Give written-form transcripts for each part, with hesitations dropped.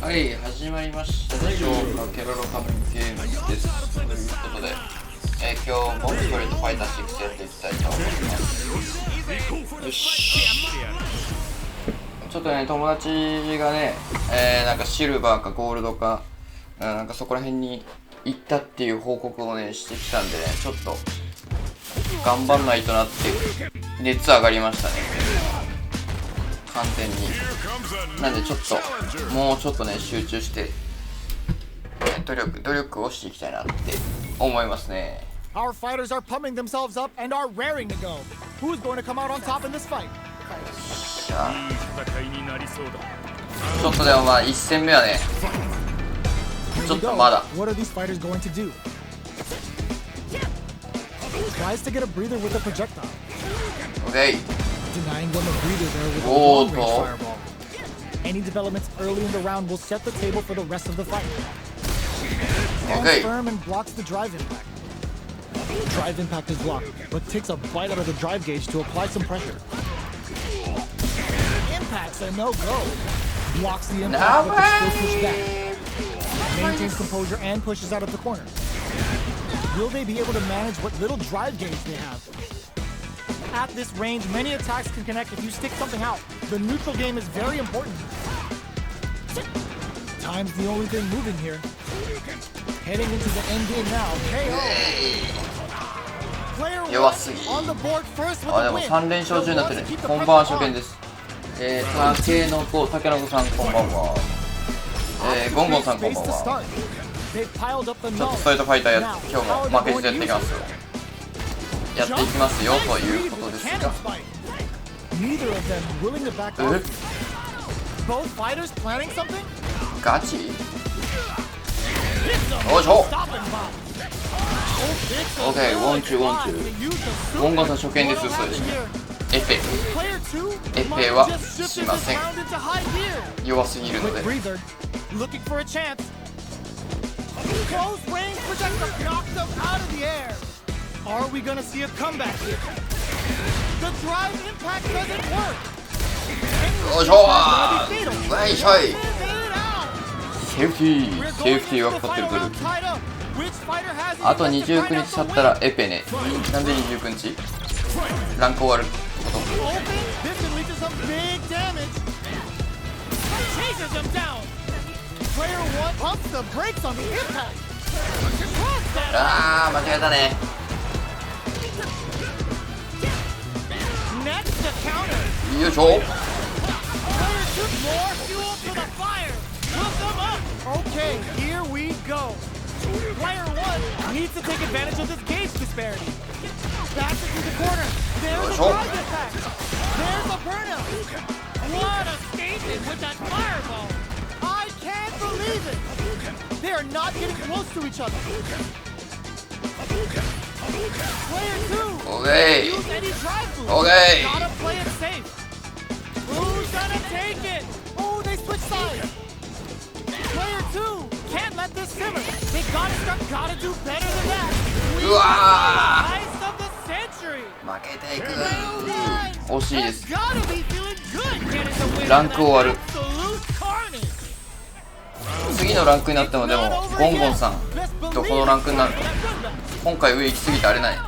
はい、始まりましたでしょうか。ケロロカムゲームです。ということで、今日もストリートファイター6やっていきたいと思います。よし。ちょっとね、友達がね、なんかシルバーかゴールドか、なんかそこら辺に行ったっていう報告をね、してきたんでね、ちょっと頑張んないとなって熱上がりましたね。完全に。なんでちょっともうちょっとね集中して努力をしていきたいなって思いますね。Our fighters are pumping themselves up and are raring to go. Who is going to come out on top in this fight? ちょっとでもまあ1戦目はねちょっとまだ。 What are these fighters going to do? Tries to get a breather with a projectile. OK。 Denying them a breather there with a long-range fireball. Any developments early in the round will set the table for the rest of the fight. Stands firm and blocks the drive impact. Drive impact is blocked, but takes a bite out of the drive gauge to apply some pressure. Impact's a no-go. Blocks the impact, but can still push back. Maintains composure and pushes out of the corner. Will they be able to manage what little drive gauge they have? At this range, many attacks can connect if you stick something out. The neutral game is very important. Time's the only thing moving here. Heading into the end game now. KO. Player 弱すぎ。 on the board first with あ、で a も win. 3連勝中になってるね。こんばんは、初見です。たけのこさんこんばんは。ゴンゴンさんこんばんは。ちょっとストリートファイター今日も負けずやっていきますよ。やっていきますよということですが。ガチ？よいしょ。OK、ウォンチュウォンチュ。ゴンゴンさん初見です。そうですね。エペはしません。弱すぎるので。Are we gonna see a comeback here? The drive impact doesn't work. よいしょー。わいしょい。セーフティーがかかってるブルーキー。あと29日経ったらエペね。なんで29日？ランク終わること。あー、間違えたね。よいしょ。Okay, here we go. Player 1 needs to take advantage of this gauge disparity. Back into the corner. There's a drive attack. There's a burnout. What a statement with that fireball. I can't believe it. They are not getting close to each other. Player 2. Okay. Use any drive boost. Okay. Gotta play it safe. Who's gonna take it? Oh, they switch sides. Player 2 can't let this simmer. They gotta do better than that. We Rise of the century. 負けていく。惜しいです。 Gotta be feeling good. Getting the win. ランク終わる。 Absolute carnage. 次のランクになってもでもゴンゴンさんどこのランクになるの？今回上行き過ぎてあれない。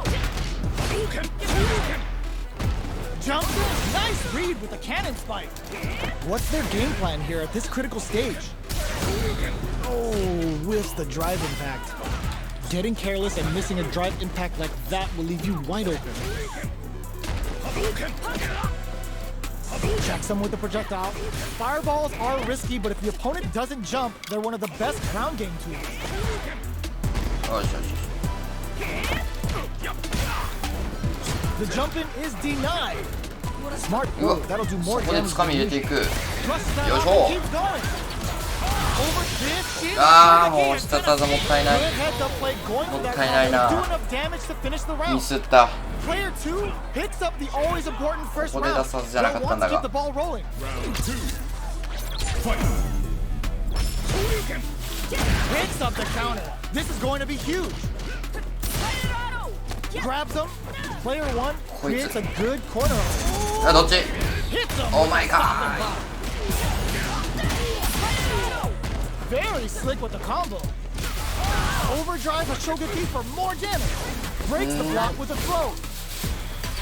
Jump in. Nice read with the cannon spike. What's their game plan here at this critical stage? Oh, whiffs the drive impact. Getting careless and missing a drive impact like that will leave you wide open. Checks them with the projectile. Fireballs are risky, but if the opponent doesn't jump, they're one of the best ground game tools. The jump in is denied. Smart move. That'll do more damage. そこで掴み入れていく。よいしょ。 Over this あー、もう下技もったいない。もったいないな。ミスった。ここで出すはずじゃなかったんだが。Picks up the counter. This is going to be huge. Grabs him. Player 1 creates a good corner. どっち？オーマイガー。 Very slick with the combo. Overdrive a Shogeki for more damage. Breaks the block with a throw.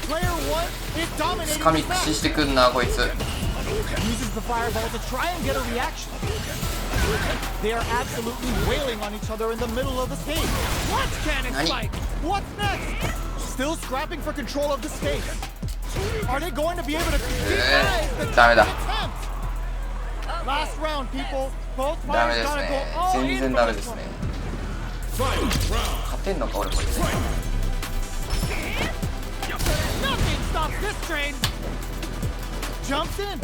Player 1 is dominating. つかみ駆使してくんなこいつ。 Uses the fireball to try and get a reaction. They are absolutely wailing on each other in the middle of the stage. What can it spike? What's next? Still scrapping for control of the stage. Are they going to be able to defuse the attempt? Last round, people. Both ダメ players です gotta ね。 go all 全 in 然 for ダメで this す one. ね。勝てんのか俺こいつ。 Nothing stops this train. Jumps in.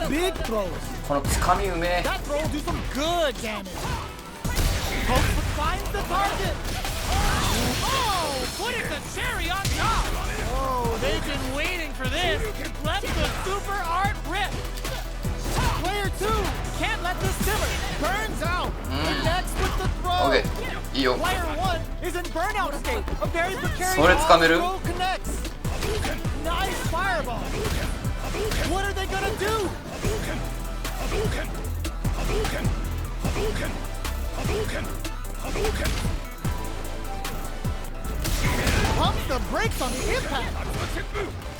Big throws. このつかみうめえ。 That throw will do some good damage. Hope finds the target. Oh, put it the cherry on top. Oh, they've been waiting for this. Let the super art rip. Player 2 can't let this simmer. Burns out. Connects with the throw. OK いいよ。 Player 1 is in burnout state. A very precarious それつかめる？ throw connects. Nice fireball. What are they gonna do? Pumps the brakes on the impact.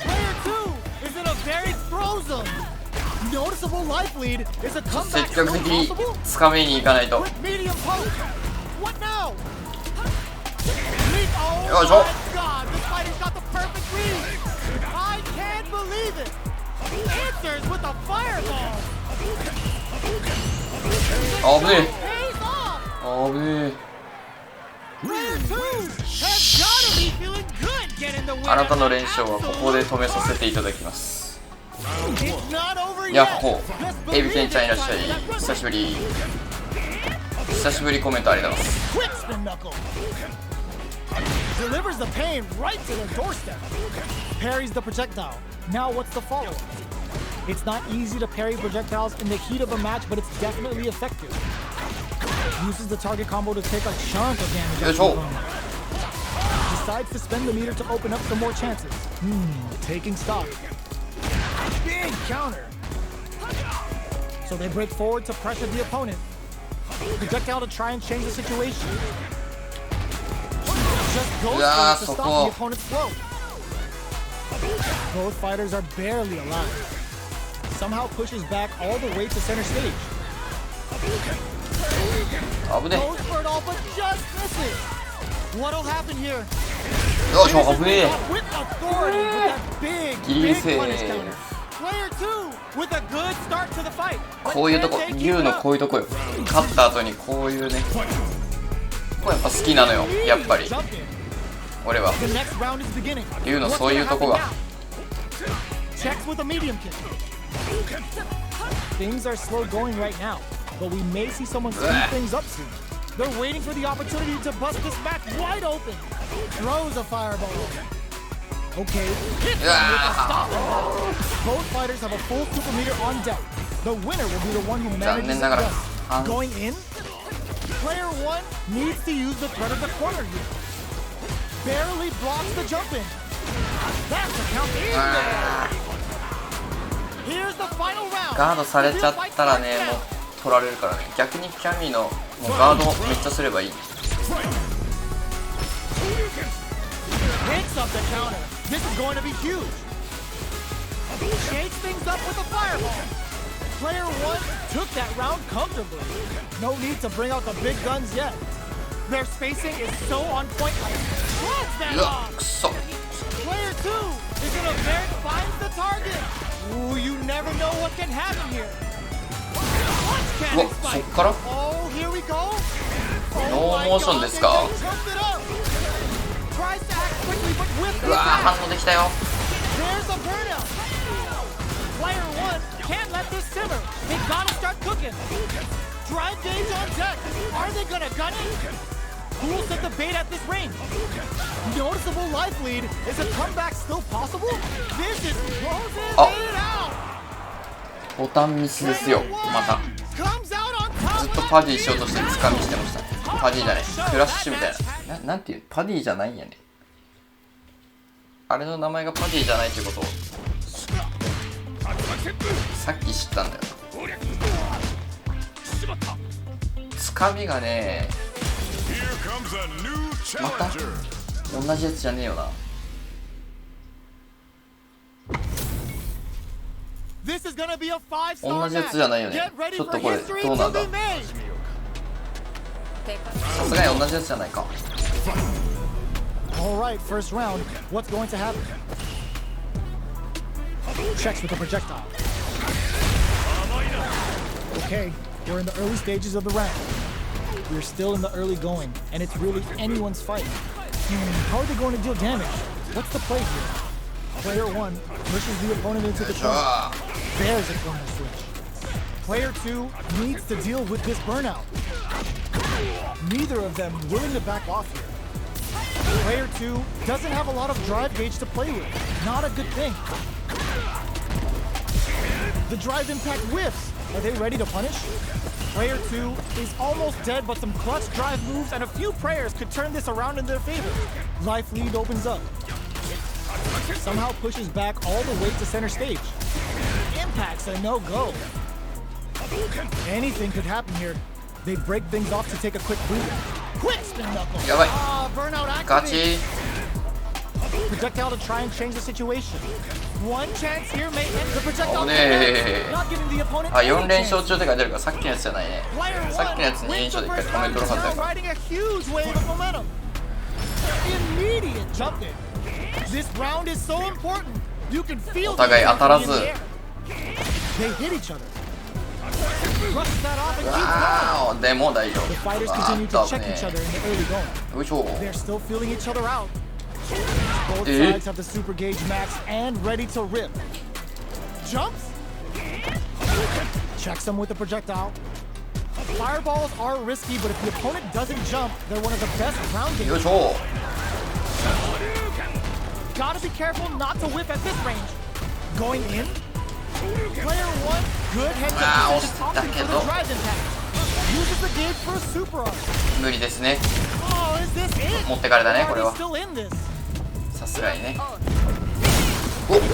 Player 2 is in a very throw zone. Noticeable life lead. Is a comeback 積極 still 的に possible? つかみに行かないと。 With medium poke. What now? Oh よいしょ。 my god, this fighter's got the perfect read. I can't believe it. Answers with a fireball. 危ね Pays off. え。危ね Player 2 has gotta be feeling good getting the win. え。あなたの連勝はここで止めさせていただきます。 It's not over yet. やっほー。エビケンちゃんいらっしゃい。久しぶり。久しぶりコメントありがとうございます。 Quick spin knuckle. Delivers the pain right to the doorstep. Parries the projectile. Now what's the follow-up? It's not easy to parry projectiles in the heat of a match, but it's definitely effective. Uses the target combo to take a chunk of damage. Yo, yo. Decides to spend the meter to open up some more chances. Taking stock. Big counter. So they break forward to pressure the opponent. Projectile to try and change the situation. Just goes Yeah, for it to so stop cool. the opponent's flow. Both fighters are barely alive. Somehow pushes back all the way to center stage. 危ね Goes for it all, but just misses. What'll happen here? え。よいしょ危ねえ。 With authority, with that big, big punish counter. Player 2 with a good start to the fight. こういうとこ、牛のこういうとこよ。勝った後にこういうね。これやっぱ好きなのよ。やっぱり。俺は。 The next round is beginning. 牛のそういうとこが。 Checks with a medium kick. Things are slow going right now, but we may see someone speed things up soon. They're waiting for the opportunity to bust this match wide open. Throws a fireball. Okay, hits him with a stop. Both fighters have a full super meter on deck. The winner will be the one who manages it best. Going in, player 1 needs to use the threat of the corner here. Barely blocks the jump in. That's a count in there. Here's the final round. ガードされちゃったらね、もう取られるからね。逆にキャミのもうガードめっちゃすればいい。 Picks up the counter. This is going to be huge. Shakes things up with a fireball. Player 1 took that round comfortably. No need to bring out the big guns yet. Their spacing is so on point. Throws that うわ off. くそ。 Player 2 is in a very finds the target. Ooh, you never know what can happen here. What can うわ it そっ spike? から Oh, here we go. ノーモーションですか。 Tries to act quickly, but with うわ impact. 反応できたよ。 There's a burnout. Player 1 can't let this simmer. They gotta start cooking. Drive gauge on deck. Are they gonna gun it? Who will set the bait at this range? Noticeable life lead. Is a comeback still possible? This is closing Oh. it out. ボタンミスですよ。また Comes out on top. ずっとパディしようとしてつかみしてました。パディじゃない、クラッシュみたいな。なんていうパディじゃないんやね。あれの名前がパディじゃないってことをさっき知ったんだよ。つかみがね、また同じやつじゃねえよな。同じやつじゃないよね。ちょっとこれどうなんだ。さすがに同じやつじゃないか。All right, first round. What's going to happen? Checks with the projectile. Okay, we're in the early stages of the round. We're still in the early going, and it's really anyone's fight. How are they going to deal damage? What's the play here? Player 1 pushes the opponent into the corner. There's a corner switch. Player 2 needs to deal with this burnout. Neither of them willing to back off here. Player 2 doesn't have a lot of drive gauge to play with. Not a good thing. The drive impact whiffs. Are they ready to punish? Player 2 is almost dead, but some clutch drive moves and a few prayers could turn this around in their favor. Life lead opens up. Somehow pushes back all the way to center stage. Impact's a no-go. Anything could happen here. They break things off to take a quick breather. Quick spin knuckle. Burnout activated. Projectile to try and change the situation. One chance here may end the projectile. Not giving the opponent. あ、4連勝中って書いてあるからさっきのやつじゃないね。さっきのやつ2連勝で1回コメントのはずだから。 Riding a huge wave of momentum. Immediate jump in. This round is so important. You can feel お互い当たらず。 They hit each other. わー、でも大丈夫。 The fighters continue to check each other in the early going. よいしょ。 They're still feeling each other out. Both sides have the super gauge max and ready to rip. Jumps. Checks them with the projectile. Fireballs are risky, but if the opponent doesn't jump, they're one of the best ground games. よいしょ。 Gotta be careful not to whip at this range. Going in. Player 1, good head to the drive impact. Uses the gauge for a super arc. 無理ですね。 Oh, is this it? 持ってかれたね、これは。 Still in this. さすがにね。お、ちょっと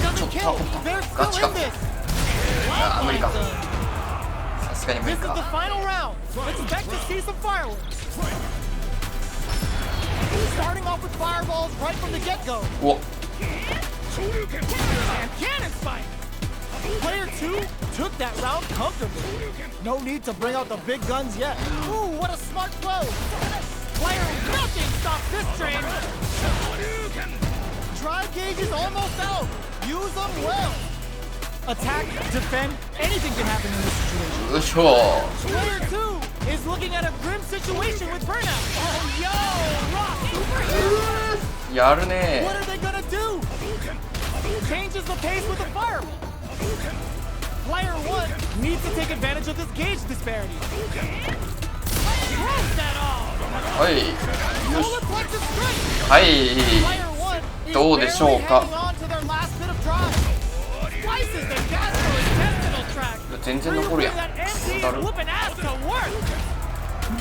ガチか。あー、無理か。さすがに無理 This is the か。 final round. Expect to see some fireworks. Starting off with fireballs right from the get-go. お、 And cannon spike. Player 2 took that round comfortably. No need to bring out the big guns yet. Ooh, what a smart throw. Player nothing stops this train. Drive gauge is almost out. Use them well. Attack, defend, anything can happen in this situation. よいしょ。 Player 2 is looking at a grim situation with burnout. Oh, yo, rock super. やるね。 What are they gonna do? Changes the pace with the fireball. Player 1 needs to take advantage of this gauge disparity. Throws that off. はい。よし。 Solar plexus strike. はい。 Player 1 is どうでしょうか。 barely hanging on to their last bit of drive. Slices the gastrointestinal tract. 全然残るやん。 That MC is whooping ass to work.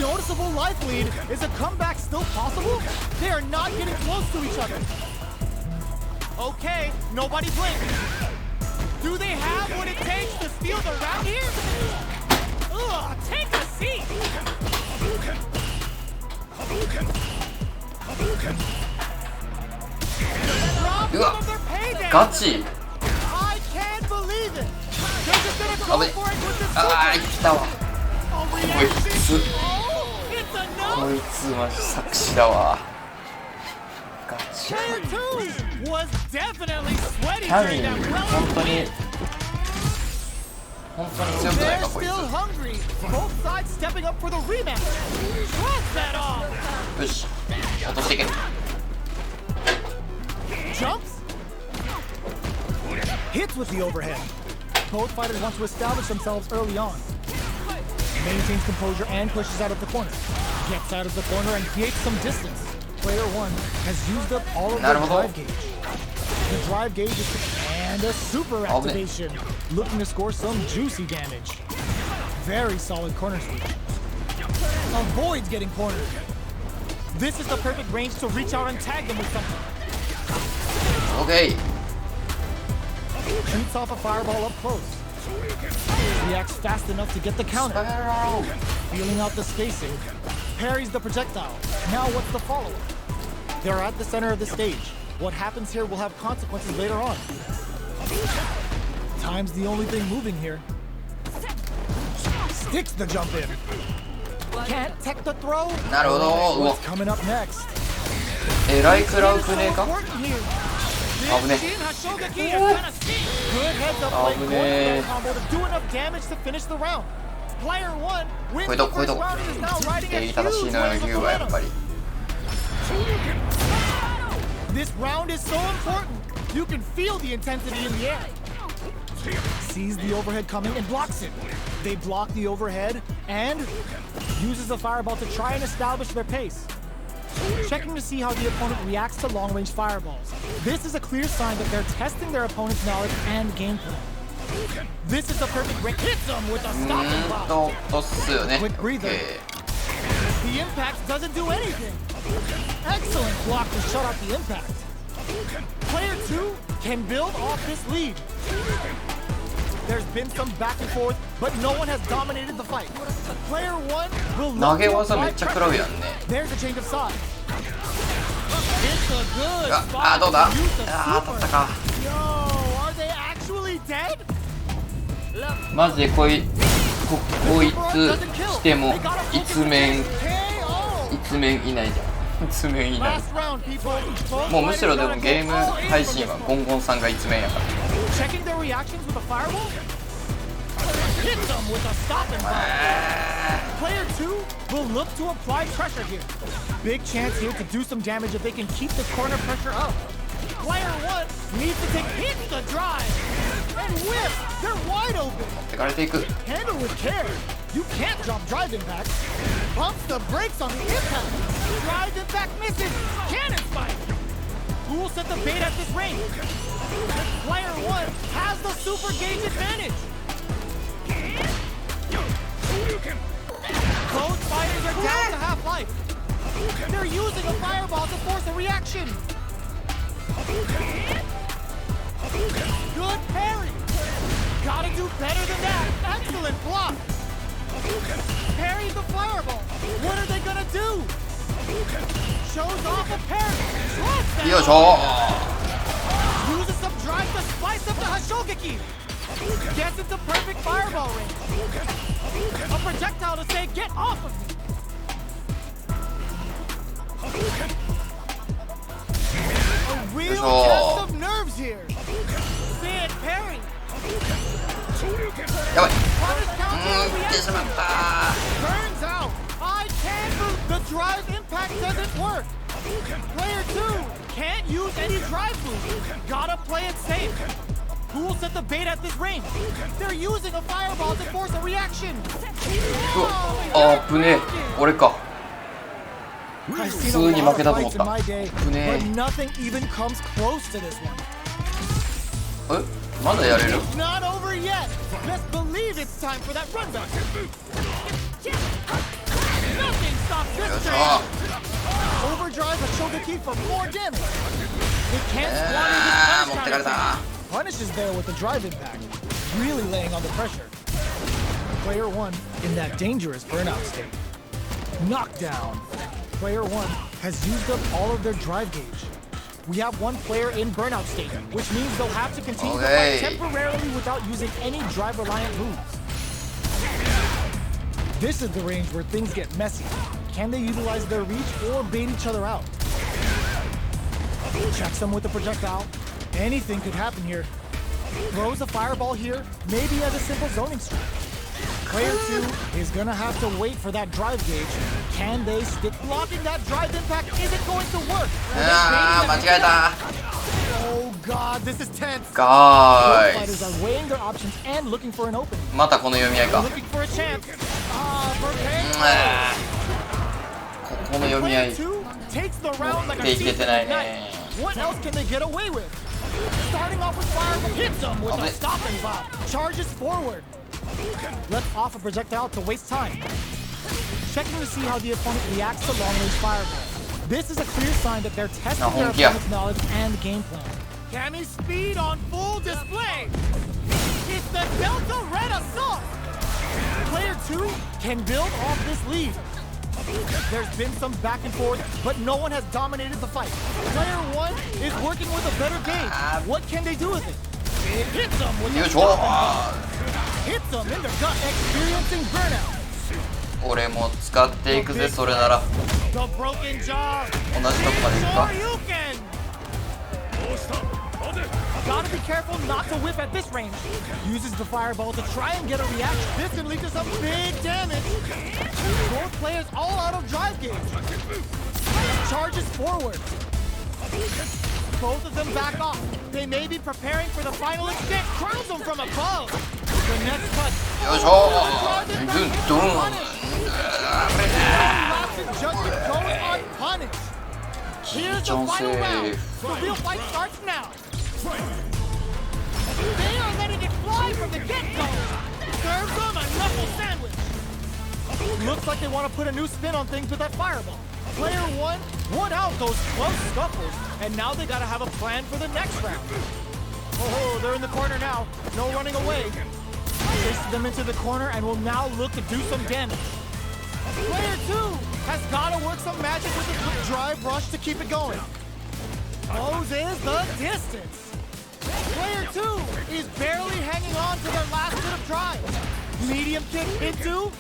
Noticeable life lead. Is a comeback still possible? They are not getting close to each other. Okay, nobody blinks. Do they have what it takes to steal the round here? Ugh, take a seat. Rob them of their payday. ガチ。 I can't believe it. They're just gonna go for it with this あー、来たわ。 Oh, こい reaction. つ。 Oh, it's a no. こいつマジ作詞だわ。ガチ。 Player 2 was definitely sweaty キャミ during ン、 that 本 round. 当に強くない They're かこい still hungry. Both sides stepping up for the rematch. Shrugs that off. つ。よし、落としていけ。 Jumps. Hits with the overhead. Both fighters want to establish themselves early on. Maintains composure and pushes out of the corner. Gets out of the corner and creates some distance. Player 1 has used up all of their drive gauge. The drive gauge is and a super activation. Looking to score some juicy damage. Very solid corner sweep. Avoids getting cornered. This is the perfect range to reach out and tag them with something. OK。Shoots off a fireball up close. Reacts fast enough to get the counter. Feeling out the spacing. Parries the projectile. Now what's the follow-up? They're at the center of the stage. What happens here will have consequences later on. Time's the only thing moving here. Sticks the jump in. Can't tech the throw. なるほど。 What's coming up next? えらい食らうくねえか。 Good 危 heads up play ねえ。 combo to do enough damage to finish the round. Player 1 wins こういう the とここういう first とこ round and is now riding a 礼儀 huge 正しいのよ wave 龍 of はやっ momentum. ぱり。 This round is so important. You can feel the intensity in the air. Sees the overhead coming and blocks it. They block the overhead and uses the fireball to try and establish their pace. Checking to see how the opponent reacts to long-range fireballs. This is a clear sign that they're testing their opponent's knowledge and game plan. This is the perfect break. Hits them with a stopping block. とっすよね。 Quick breather. The impact doesn't do anything. Excellent block to shut out the impact. Player 2 can build off this lead. There's been some back and forth, but no one has dominated the fight. Player 1 will 投 look げ to 技め apply っちゃ食らうやんね。 There's a change of side. It's a good あ spot どうだ。 to use the あ当たった super. か。 Yo, are they actually dead? マジでこいつしても一面 KO. 一面いないじゃん。一面いない。 Last round, people. Both もうむしろでも fighters ゲーム gotta go all in 配信はゴンゴンさんが一面やから。 Checking their reactions with a fireball? Hit them with a stop and block. Player 2 will look to apply pressure here. Big chance here to do some damage if they can keep the corner pressure up. Player 1 needs to take hit the drive. And whip! They're wide open. 持ってかれていく。 Handle with care. You can't drop drive impact. Pumps the brakes on the impact. Drive impact misses. Cannon spike. Who will set the bait at this range? Player 1 has the super gauge advantage. Both fighters are down to half life. They're using a fireball to force a reaction. Good parry. Gotta do better than that. Excellent block. Parry the fireball. What are they gonna do? Shows off a parry. Drops that よいしょ。 Uses some drive to spice up the Hashogeki. Gets into perfect fireball range. A projectile to say, get off of me. A real test of nerves here. Big parry. やばい。 Punish counter 行ってし reaction. まった。 Turns out, I can't move. The drive impact doesn't work. Player 2 can't use any drive move. Gotta play it safe. Who will set the bait at this range? They're using a fireball to force a reaction. あぶねえ。俺か。 I've 普 seen 通 a に lot 負け of たと思っ fights in た。 my day, ぶね but nothing even comes close to this one. え。まだやれる。 It's not over yet. Let's believe it's time for that run back. Nothing stops よい this し train. ょ。 Overdrive a Shogeki for more damage. It can't squander あー this 持ってかれ punish counter. た。 Punishes there with the drive impact, really laying on the pressure. Player 1 in that dangerous burnout state. Knockdown. Player 1 has used up all of their drive gauge. We have one player in burnout state, which means they'll have to continue the Okay. fight temporarily without using any drive-reliant moves. This is the range where things get messy. Can they utilize their reach or bait each other out? Checks them with the projectile. Anything could happen here. Throws a fireball here, maybe as a simple zoning strike. Player 2 is gonna have to wait for that drive gauge. Can they stick? Blocking that drive impact isn't going to work. あー間違えた。 Oh god, this is tense. ガ Both ーイ fighters are weighing their options and looking for an opening. またこの読み合いか。 Looking for a chance. For pain. あーここの読み合 Player い。 2 takes the round like a できて seasoned ない night. ね。 What else can they get away with? Starting off with fire, hits them with a Okay. stop and pop. Charges forward. Lets off a projectile to waste time. Checking to see how the opponent reacts to long-range fireballs. This is a clear sign that they're testing their yeah. opponent's knowledge and game plan. Cammy's speed on full display. It's the Delta Red Assault. Player 2 can build off this lead. There's been some back and forth, but no one has dominated the fight. Player 1 is working with a better game. What can they do with it? It hits them with the hits them in their gut, experiencing burnout. 俺も使っていくぜ、それなら。 The broken jaw. 同じとこまで行くか。 Sure you can. Gotta be careful not to whiff at this range. Uses the fireball to try and get a reaction. This can lead to some big damage. Both players all out of drive gauge. Charges forward. Both of them back off. They may be preparing for the final extent. Crowns them from above. The next cut. よいしょ。ドン。 Going unpunished. Here's the final round. The real fight starts now. They are letting it fly from the get-go. Serves them a knuckle sandwich. Looks like they want to put a new spin on things with that fireball. Player 1 won out those close scuffles, and now they got to have a plan for the next round. Oh, they're in the corner now. No running away. Chases them into the corner and will now look to do some damage. Player 2 has got to work some magic with the quick drive rush to keep it going. Closes the distance. Player 2 is barely hanging on to their last bit of drive. Medium kick into.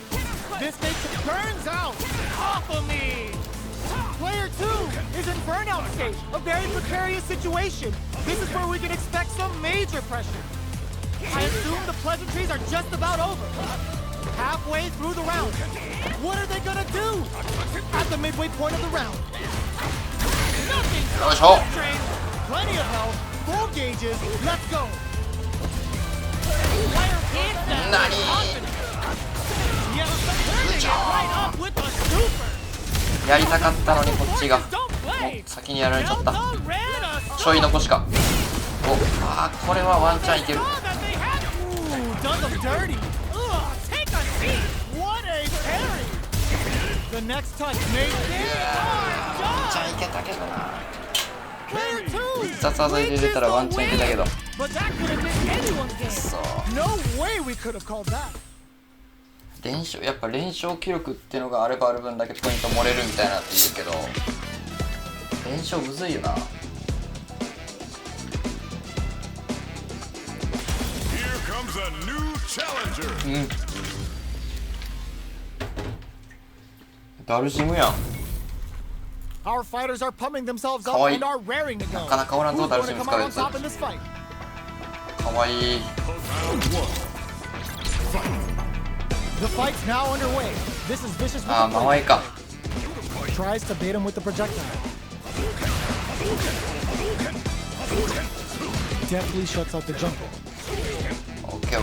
This makes it burns out. Off of me. Player 2 is in burnout stage, a very precarious situation. This is where we can expect some major pressure. I assume the pleasantries are just about over. Halfway through the round. What are they gonna do? At the midway point of the round. Nothing. Plenty of health. Full gauges. Let's go. Player hits that. Yes, turning it right up with the super. やりたかったのにこっちがもう先にやられちゃった。ちょい残しか。お、あーこれはワンチャンいける。The next touch made it. ワンチャンいけたけどな。必殺技入れてたらワンチャンいけたけど。そう。やっぱ連勝記録ってのがあればある分だけポイント漏れるみたいなって言うけど、連勝むずいよな。うん。ダルシムやん。Our fighters are pumping themselves up and are raring to go. なかなかおらんとダルシム使うやつ。かわいい。The fight's now underway. This is vicious with the fight. Tries to bait him with the projectile. Deftly shuts out the jump. Okay.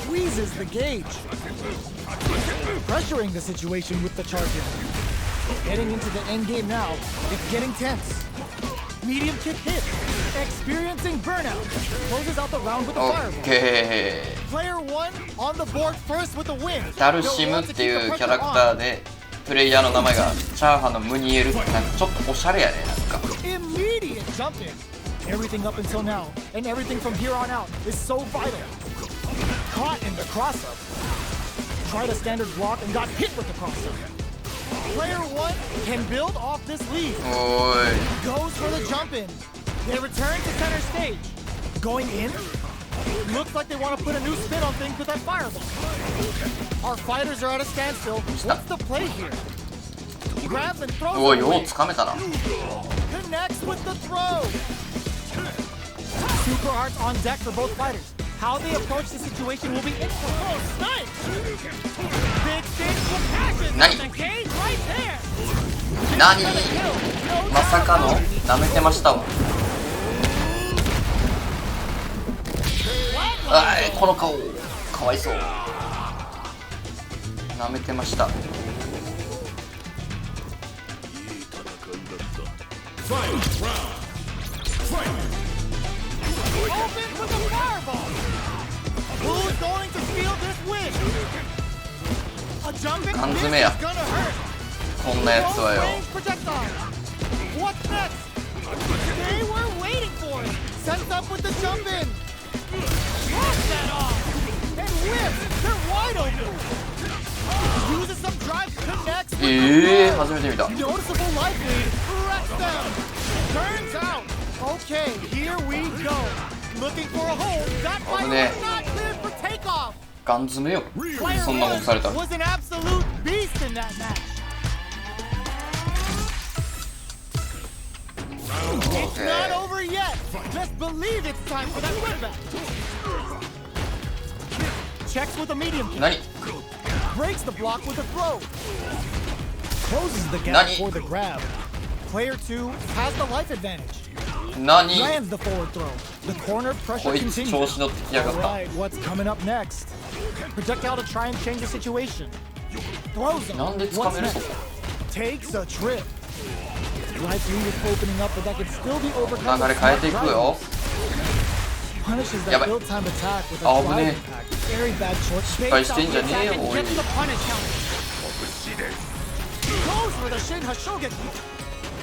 Squeezes the gauge. Pressuring the situation with the charger. Getting into the end game now. It's getting tense. Medium kick hit. Experiencing burnout. Closes out the round with a fireball. Player 1 on the board first with a win. ダルシムっていうキャラクターでプレイヤーの名前がチャーハンのムニエルってなんかちょっとおしゃれやね。なんか Immediate jump in. Everything up until now and everything from here on out is so vital. Caught in the cross-up. Tried a standard block and got hit with the cross-up. Player 1 can build off this lead. Goes for the jump in. They return to center stage. Going in. Looks like they want to put a new spin on things with that fireball. Our fighters are at a standstill. What's the play here? He grabs and throws it away. Connects with the throw. Super arts on deck for both fighters. How they approach the situation will be interesting. Oh, snipe! Big stage with passion. The cage right there. 何？まさかの舐めてましたわ。この顔かわいそう。舐めてました。缶詰や。こんなやつはよ。 What's next? They were waiting for it. Sends up with the jump in. Cross that off. And whips. They're wide open. Uses some drive, connects with the 初めて見た。 noticeable life lead. Wrecks them. Turns out. Okay, here we go. Looking for a hole. That fighter was not cleared for takeoff. ガン詰めよ。そんなもんされたら。 Was an absolute beast in that match. It's not over yet. Just believe it's time for that win back. Checks with a medium kick. 何？ Breaks the block with a throw. Closes the gap 何？ for the grab. Player 2 has the life advantage. 何？ Lands the forward throw. The corner pressure こいつ continues. 調子乗ってきやがった。 Alright, what's coming up next? Projectile to try and change the situation. Throws him. なんで掴 What's めるそ next? こ？ Takes a trip. Life lead is opening up, but that can still be overcome. 流れ変えていくよ。 Punishes や that ばい。 build time attack with a あ、危 drive ね impact. Very bad short. 失敗してんじゃねえよ、おい。 Gets the punish counter. Goes for the Shin Hashogeki.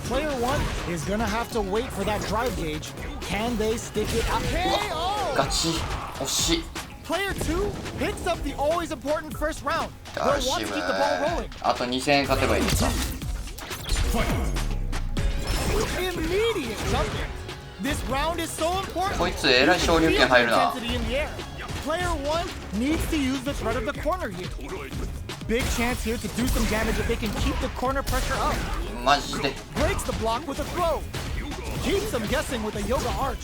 Player 1 is gonna have to wait for that drive gauge. Can they stick it out? KO! ガチ。惜しい。 Player 2 picks up the always important first round. ダ They'll ルシ want to ム keep the ball rolling. あと2000円勝てばいいのか。 Immediate jumping. This round is so important. こいつえらい昇竜拳入るな。 Intensity in the air. Player 1 needs to use the threat of the corner here. Big chance here to do some damage if they can keep the corner pressure up. マジで。 Breaks the block with a throw. Keeps them guessing with a yoga arch.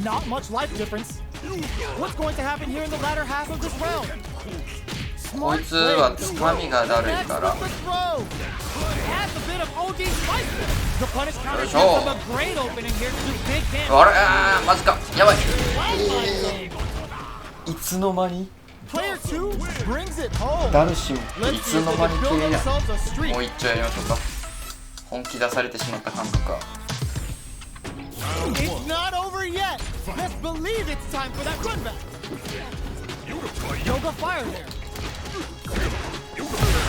Not much life difference. What's going to happen here in the latter half of this round? こいつはつかみがだるいから。 Adds a bit of OD spice. The punish counter gives よいしょ。 them a great opening here to do big damage. あれマジか。やばい。いつの間に？ Player 2 brings it home. ダルシムい Let's つ see if の they 間に can 消 build えや。 themselves a streak. もう一丁やりましょうか。本気出されてしまった感覚か。 It's not over yet. Let's believe it's time for that run back. Yoga fire there.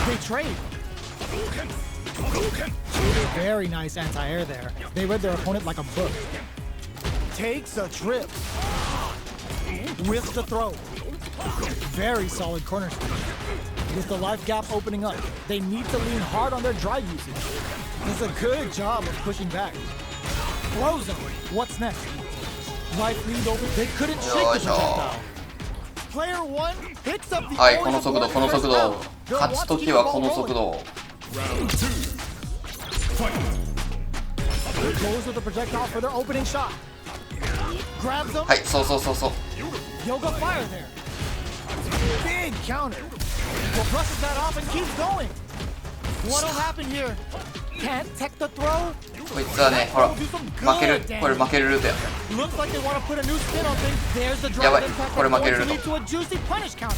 They trade. Very nice anti-air there. They read their opponent like a book. Takes a trip. Whiffs the throw. Very solid corner spin. With the life gap opening up, they need to lean hard on their drive usage. Does a good job of pushing back. Throws them. What's next? Life lead open. They couldn't shake the projectile. Player 1 picks up the はい、この速度、この速度。勝つときはこの速度。 Goes with the projectile for their opening shot. Grabs them. はい、そうそうそうそう。 Yoga fire there. Big counter. Well, brushes that off and keeps going. What'll happen here? Can't tech the throw. こいつはね、ほら、負ける、これ負けるルートや。 Looks like they want to put a new spin on things. There's the や drive ばい、 impact これ that's 負け going る to ル lead ート。 to a juicy punish counter.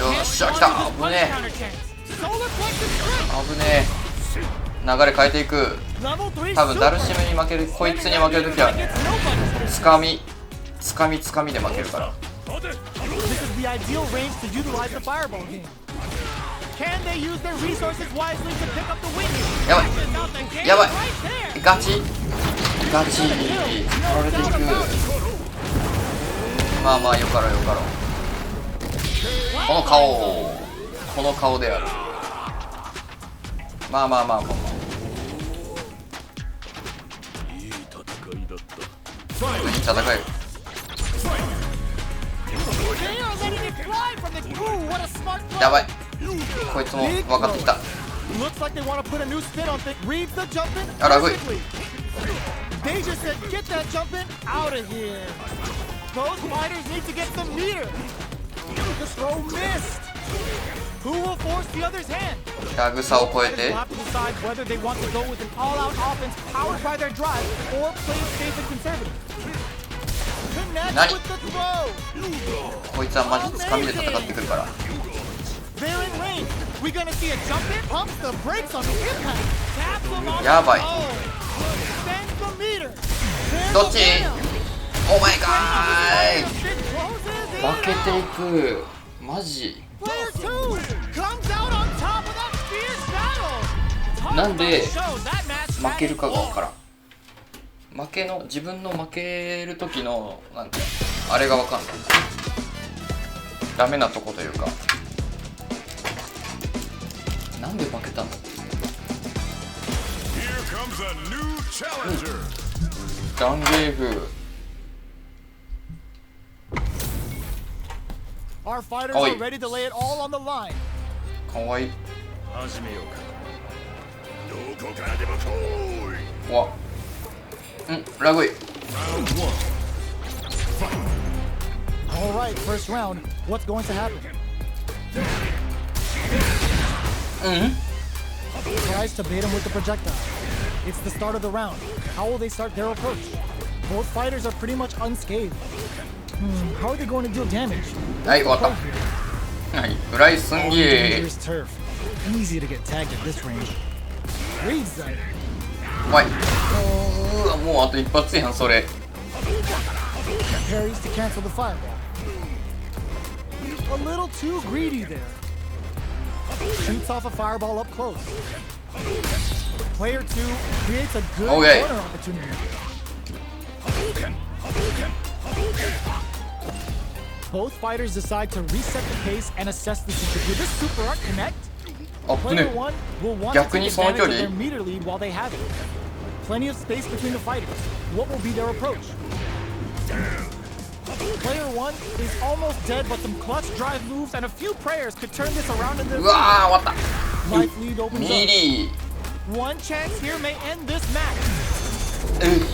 よっしゃ、来た。危ねえ。 Solar plexus 危ねえ。流れ変えていく。 level 3多分ダルシムに負ける、こいつに負けるときはね、つかみで負けるから。 This is the ideal range to utilize the fireball game. Can they use their resources wisely to pick up the win here? やばい、やばい、 Right there. ガチ取られていく。まあまあよかろよかろ。この顔である。まあまあまあまあまあ。いい戦い。 They are letting it fly from the ooh, what a smart play. やばい。こいつも分かってきた。 Looks like they want to put a new spin on things. Reads the jump in. あらぐい。 They just said, get that jump in out of here. Those fighters need to get some meter. The throw missed. Who will force the other's hand? ラグ差を超えて。 They'll have to decide whether they want to go with an all-out offense powered by their drive or play it safe and conservative. Connect with the throw. こいつはマジつかみで戦ってくるから。 They're in range. We gonna see a jump in? Pumps the brakes on the impact. Taps them on やばい。 the Sends the meter. どっち？お前かーい。 Spin closes in. 負けていく。マジ。 Player 2 comes out on top of that fierce battle. なんで負けるかが分からん。自分の負ける時のなんてあれが分かんない。ダメなとこというか、なんで負けたの？ダンゲーフ。Our fighters are ready to lay it all on the line. かわいい。始めようか。どこからでも来い。わ、ラグい。All right, first round. What's going to happen? Tries to bait him with the projectile. It's the start of the round. How will they start their approach? Both fighters are pretty much unscathed. How are they going to deal damage? はい、終わった。はい、フライすんぎー。 Dangerous turf. Easy to get tagged at this range. Reads them. 怖い。うわ、もうあと一発やんそれ。Parries to cancel the fireball. A little too greedy there. Shoots off a fireball up close. Player 2 creates a good corner opportunity. Both fighters decide to reset the pace and assess the situation. Will this super art connect? Player 1 will want to take advantage of their meter lead while they have it. Plenty of space between the fighters. What will be their approach? Player 1 is almost dead, but some clutch drive moves and a few prayers could turn this around in their favor. うわー、終わった。 Life lead opens ミリ up. One chance here may end this match. ー。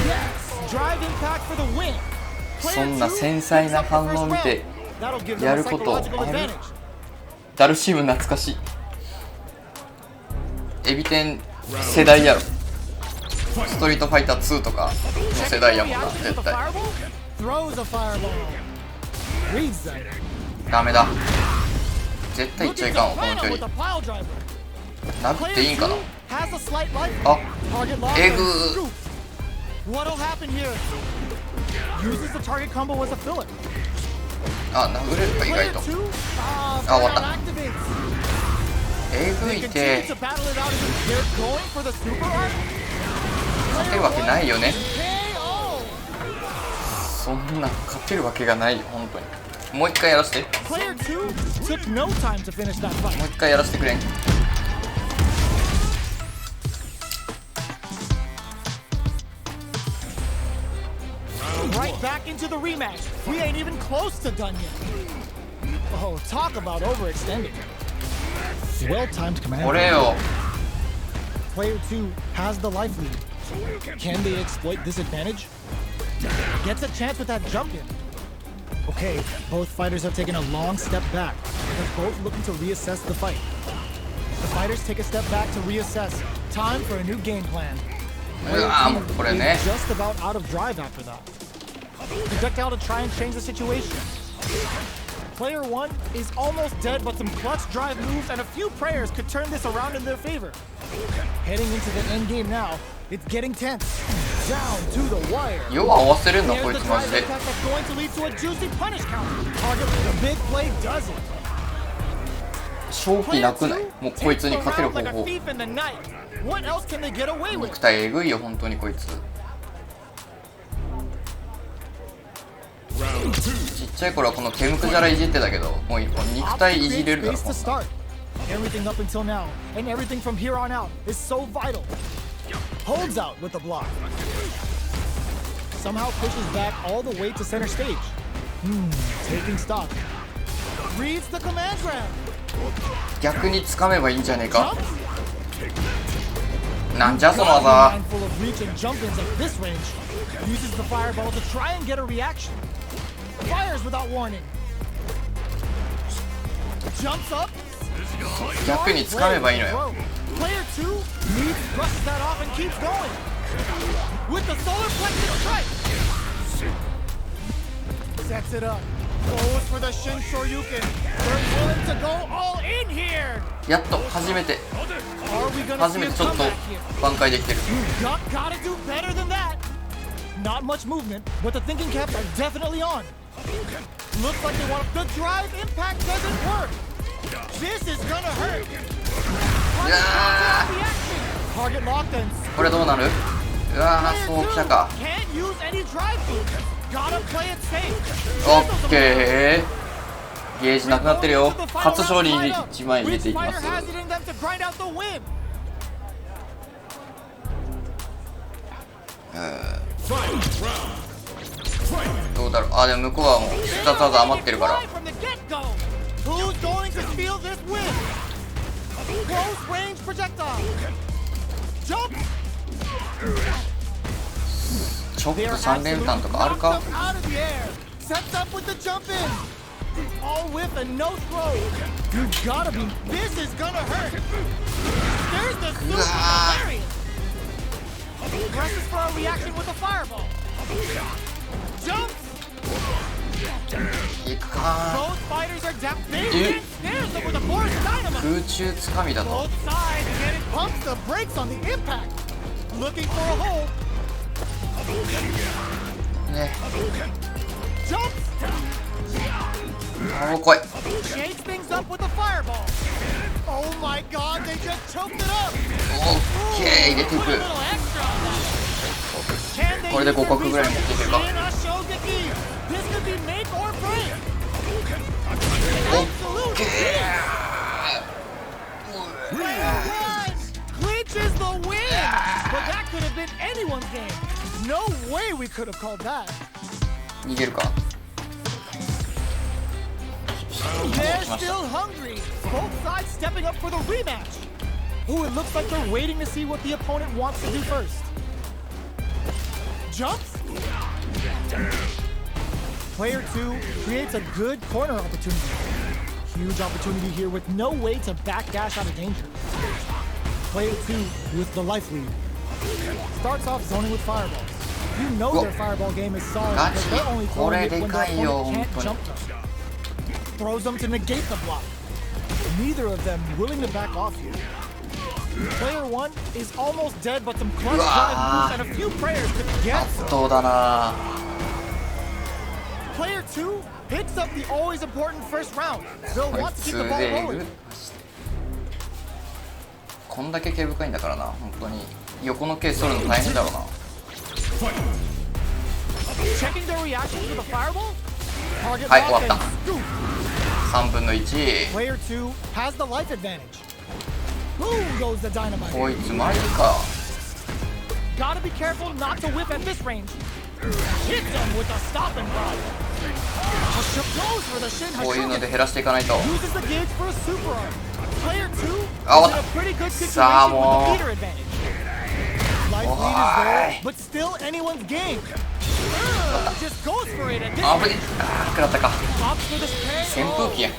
Yes, drive impact for the win. そんな繊細な反応を見て That'll give や them a ることあ psychological る？ advantage. ダルシム懐かしい。エビ天世代やろ。ストリートファイター2とかの世代やもんな、絶対。 Throws a fireball. Reads them. ダメだ。絶対行っちゃいかんわ、この距離。殴っていいんかな。あ、えぐー。 What'll happen here? Uses the target combo as a filler. あ、殴れるか意外と。あ、終わった。えぐいて。勝てるわけないよね。そんな勝てるわけがないよ、本当に。もう一回やらせて。もう一回やらせてくれん。Right back into the rematch. We ain't even close to done yet. Oh, talk about overextending. Well-timed command. これよ。 Player 2 has the life lead. Can they exploit this advantage? Gets a chance with that jump in. Okay, both fighters have taken a long step back. They're both looking to reassess the fight. The fighters take a step back to reassess. Time for a new game plan. うわ、もうこれね。 Just about out of drive after that. Projectile to try and change the situation. Player 1 is almost dead, but some clutch drive moves and a few prayers could turn this around in their favor. Heading into the end game now, it's getting tense. Down to the wire. よう合わせれんのこい There's つ the マ drive ジで。 attack that's going to lead to a juicy punish counter. Target with a big play does it. 勝機なくない？もうこいつに勝てる方 Like a 法。 thief in the night. What else can they get away with? 肉体えぐいよ本当にこいつ。ちっちゃい頃はこの毛むくじゃらいじってたけど、もう肉体いじれるだろ。 Everything up until now and everything from here on out is so vital. Holds out with the block. Somehow pushes back all the way to center stage. Taking stock. Reads the command grab. 逆に掴めばいいんじゃねえか。なんじゃその技。 Mindful of reach and jump ins at this range. Uses the fireball to try and get a reaction. Fires without warning. Jumps up. 逆に掴めばいいのよ。 Player 2 needs brushes that off and keeps going. With the solar plexus strike. Sets it up. Goes for the Shin Shoryuken. They're willing to go all in here. やっと初めて Are we gonna 初 see め a てちょっと comeback here? 挽回できてる。 Gotta do better than that. Not much movement, but the thinking caps are definitely on. Looks like they want the drive impact doesn't work. This is gonna hurt. Target locked and これどうなる？うわー、 player そうきた 2 か。 can't use any drive boost. Gotta play it safe. オッケー。ゲージなくなってるよ。初勝利1枚入れていきます。 Which fighter has it in them to grind out the win? どうだろう。あ、でも向こうはもう必殺技余ってるから。 Who's going to steal this win? Close range projectile. Jump. ちょっと3連単とかあるか？ Out of the air. Sets up with the jump in. All whip and no throw. You gotta be. This is gonna hurt. There's the super hilarious. Presses for a reaction with a fireball. Jumps. いくか。 Both fighters are down. They snares them with a force dynamo. 空中つかみだと。 Both sides and it pumps the brakes on the impact. Looking for a hole. ね。 Jumps. おー、来い。 Shakes things up with a fireball. Oh my god, they just choked it up. オッケー、入れていく。 Put a little extra on that. Can they これで use 互 their 角ぐらい持っていけるか。 resources in a shogeki? This could be make or break. オッ Absolute ケ clinches the win. But that could have been anyone's game. No way we could have called that. ー。逃げるか。 They're still hungry. Both sides stepping up for the rematch. Ooh, it looks like they're waiting to see what the opponent wants to do first. Jumps. Player 2 creates a good corner opportunity. Huge opportunity here with no way to backdash out of danger. Player 2 with the life lead. Starts off zoning with fireballs. You know their fireball game is solid because they're only throwing it when their opponent can't jump them. Throws them to negate the block. Neither of them willing to back off here. Player 1 is almost dead, but some clutch drive moves and a few prayers could get 圧倒だな。 Player 2 picks up the always important first round. They'll こい want to つ keep the ball で rolling. こんだけ毛深いんだからな。本当に横のケース取るの大変だろうな。 Checking their reactions with a fireball. Target はい、終わ locked った。 and scoop. 3分の1。 Player 2 has the life advantage. Boom goes the dynamite. こいつマジか。 Gotta be careful not to whip at this range. Hit them with a stop and run. Goes for the shin こういうの Hadouken. で減らしていかないと。 Uses the gauge for a super arm. Player 2 is in あ、終わ a っ pretty good た。さあ situation with も the leader advantage. Life lead is there, but still anyone's game. Just goes for it at this あ、危ねえ。あー、食らったか。 Opts for the spray. 扇風機や。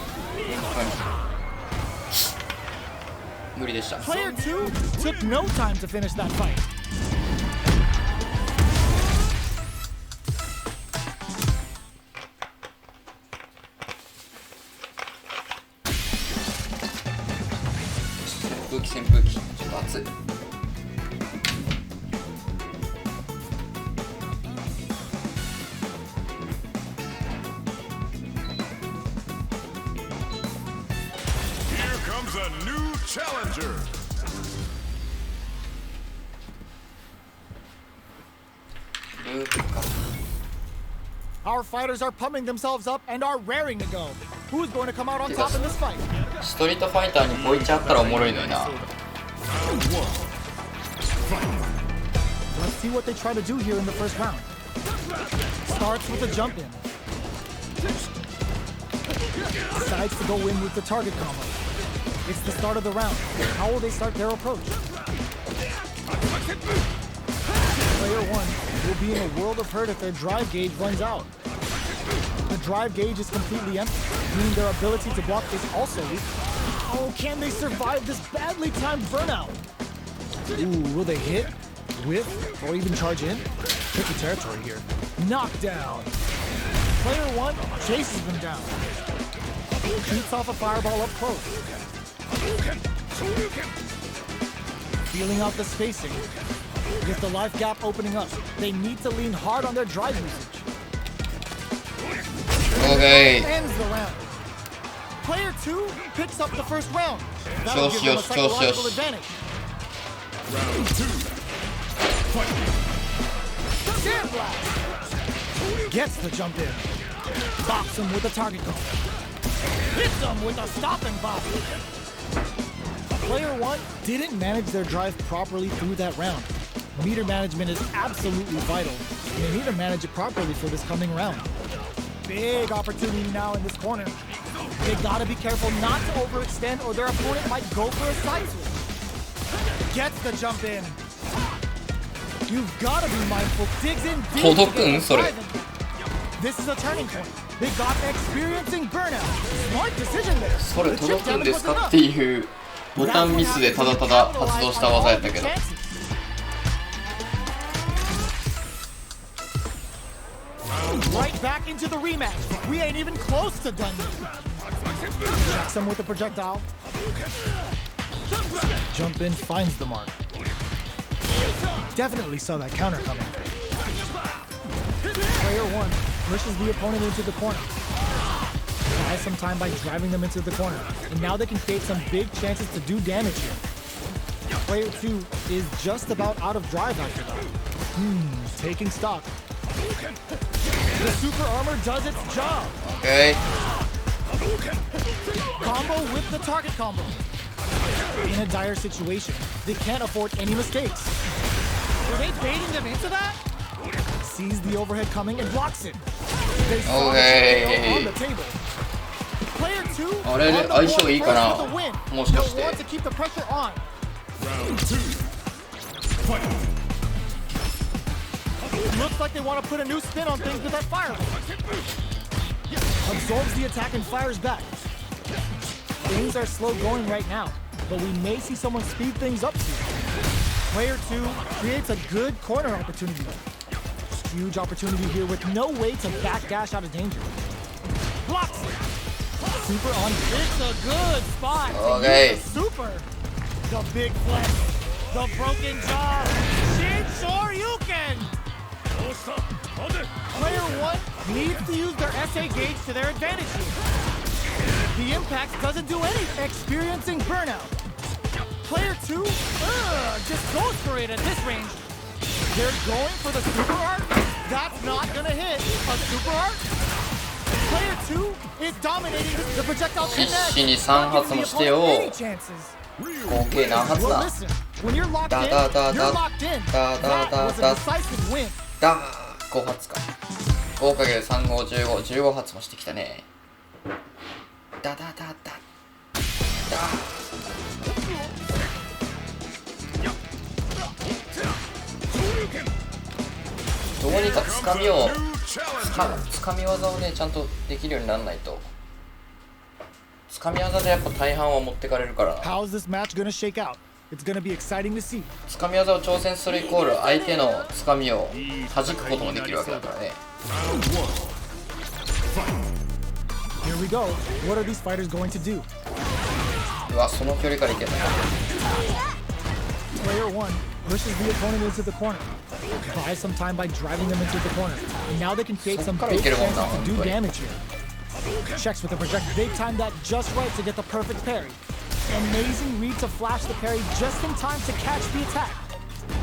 無理でした。 Player 2 took no time to finish that fight.扇風機。ちょっと熱い。 Here comes a new challenger. Our fighters are pumping themselves up and are raring to go. Who's going to come out on top in this fight? ストリートファイターにボイチャあったらおもろいのにな。 Let's see what they try to do here in the first round. Starts with a jump in. Decides to go in with the target combo. It's the start of the round. How will they start their approach? Player 1 will be in a world of hurt if their drive gauge runs out. The drive gauge is completely empty, meaning their ability to block is also weak. Oh, can they survive this badly timed burnout? Ooh, will they hit, whiff, or even charge in? Tricky territory here. Knockdown. Player 1 chases them down. Shoots off a fireball up close. Feeling out the spacing. With the life gap opening up, they need to lean hard on their drive usage. Okay. Ends the round. Player 2 picks up the first round. 調子よし調子よし。 Gets the jump in. Bops him with a target combo. Hits him with a stopping bop. Player 1 didn't manage their drive properly through that round. Meter management is absolutely vital. And they need to manage it properly for this coming round. Big opportunity now in this corner. They gotta be careful not to overextend or their opponent might go for a side switch. Gets the jump in. You've gotta be mindful. Digs in deep. 届くんそれ。 This is a turning point. They got experiencing burnout. Smart decision there. それ届くんですかっていうボタンミスでただただ発動した技やったけど。 Right back into the rematch. We ain't even close to done yet. Checks him with a projectile. Jump in, finds the mark. Definitely saw that counter coming. Player 1 pushes the opponent into the corner. Buys some time by driving them into the corner. And now they can create some big chances to do damage here. Player 2 is just about out of drive after that. Taking stock. The super armor does its job. Okay. Combo with the target combo. In a dire situation, they can't afford any mistakes. Were they baiting them into that? Sees the overhead coming and blocks it. They saw the tornado on the table. Player 2 on the board first with the win. They'll want to keep the pressure on. Round 2. Fight. Looks like they want to put a new spin on things with that fireball. Absorbs the attack and fires back. Things are slow going right now, but we may see someone speed things up soon. Player 2 creates a good corner opportunity. Huge opportunity here with no way to backdash out of danger. Blocks it. Super on. It's a good spot. Okay. Super. The big flex. The broken jaw. Shin Shoryuken. Player 1 needs to use their SA gauge to their advantage here. The impact doesn't do anything. Experiencing burnout. Player 2 just goes for it at this range. They're going for the super art. That's not gonna hit. A super art. Player 2 is dominating the projectile connect. 必死に3発もしてよ。合計何発だ？ When you're locked in, you're locked in. That was a decisive win. だ5発か。5×3、5、15、15発もしてきたね。だだだだだ。どうにかつかみ技をねちゃんとできるようにならないと。つかみ技でやっぱ大半は持ってかれるからな。How's this match gonna shake out? It's gonna be exciting to see. つかみ技を挑戦するイコール相手のつかみを弾くこともできるわけだからね。Here we go. What are these fighters going to do? うわ、その距離からいけた。 Player 1 pushes the opponent into the corner. Buys some time by driving them into the corner. And now they can create some big chances to do damage here. Checks with the projector. They timed that just right to get the perfect parry. Amazing read to flash the parry just in time to catch the attack.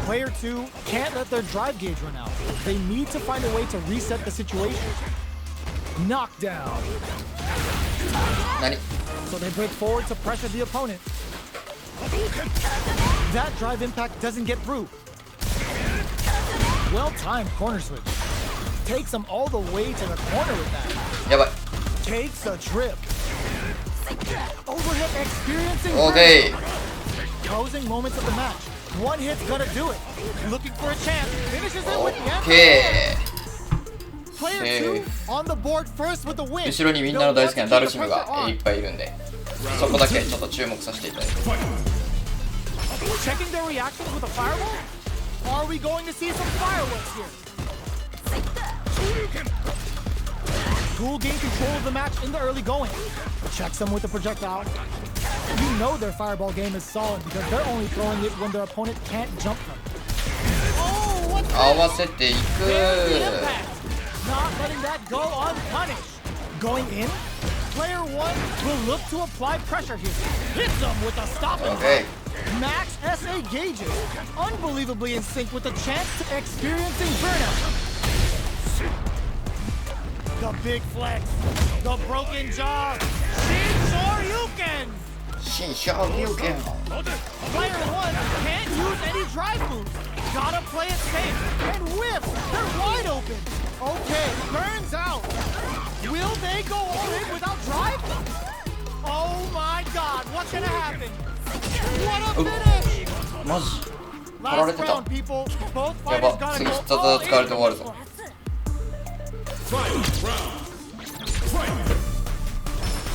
Player 2 can't let their drive gauge run out. They need to find a way to reset the situation. Knockdown. So they break forward to pressure the opponent. That drive impact doesn't get through. Well-timed corner switch. Takes them all the way to the corner with that. やばい。 Takes a trip. Overhead experiencing. Okay. Closing moments of the match. One hit's gonna do it. Looking for a chance. Finishes it with the end. Okay. Player 2 on the board first with the win. 後ろにみんなの大好きなダルシムがいっぱいいるんで、そこだけちょっと注目させていただいて。 Checking their reactions with a fireball? Are we going to see some fireworks here? Ghoul gain control of the match in the early going. Checks them with a projectile. You know their fireball game is solid because they're only throwing it when their opponent can't jump them. Oh, what's that? 合わせていく。 Not letting that go unpunished. Going in? Player one will look to apply pressure here. Hits them with a stopping Okay. Max SA gauges, unbelievably in sync with the chance to experiencing burnout. The big flex, the broken jaw, Shoryuken! Shoryuken. Player one can't use any drive moves. Gotta play it safe and whip. They're wide open. Okay, burns out. Will they go all in without drive? Oh my God, what's gonna happen? What a finish! マジ取られ Last てた。 round, people. Both や fighters ば、 gotta 次 go 必殺 all 技使われて終わる in. ぞ。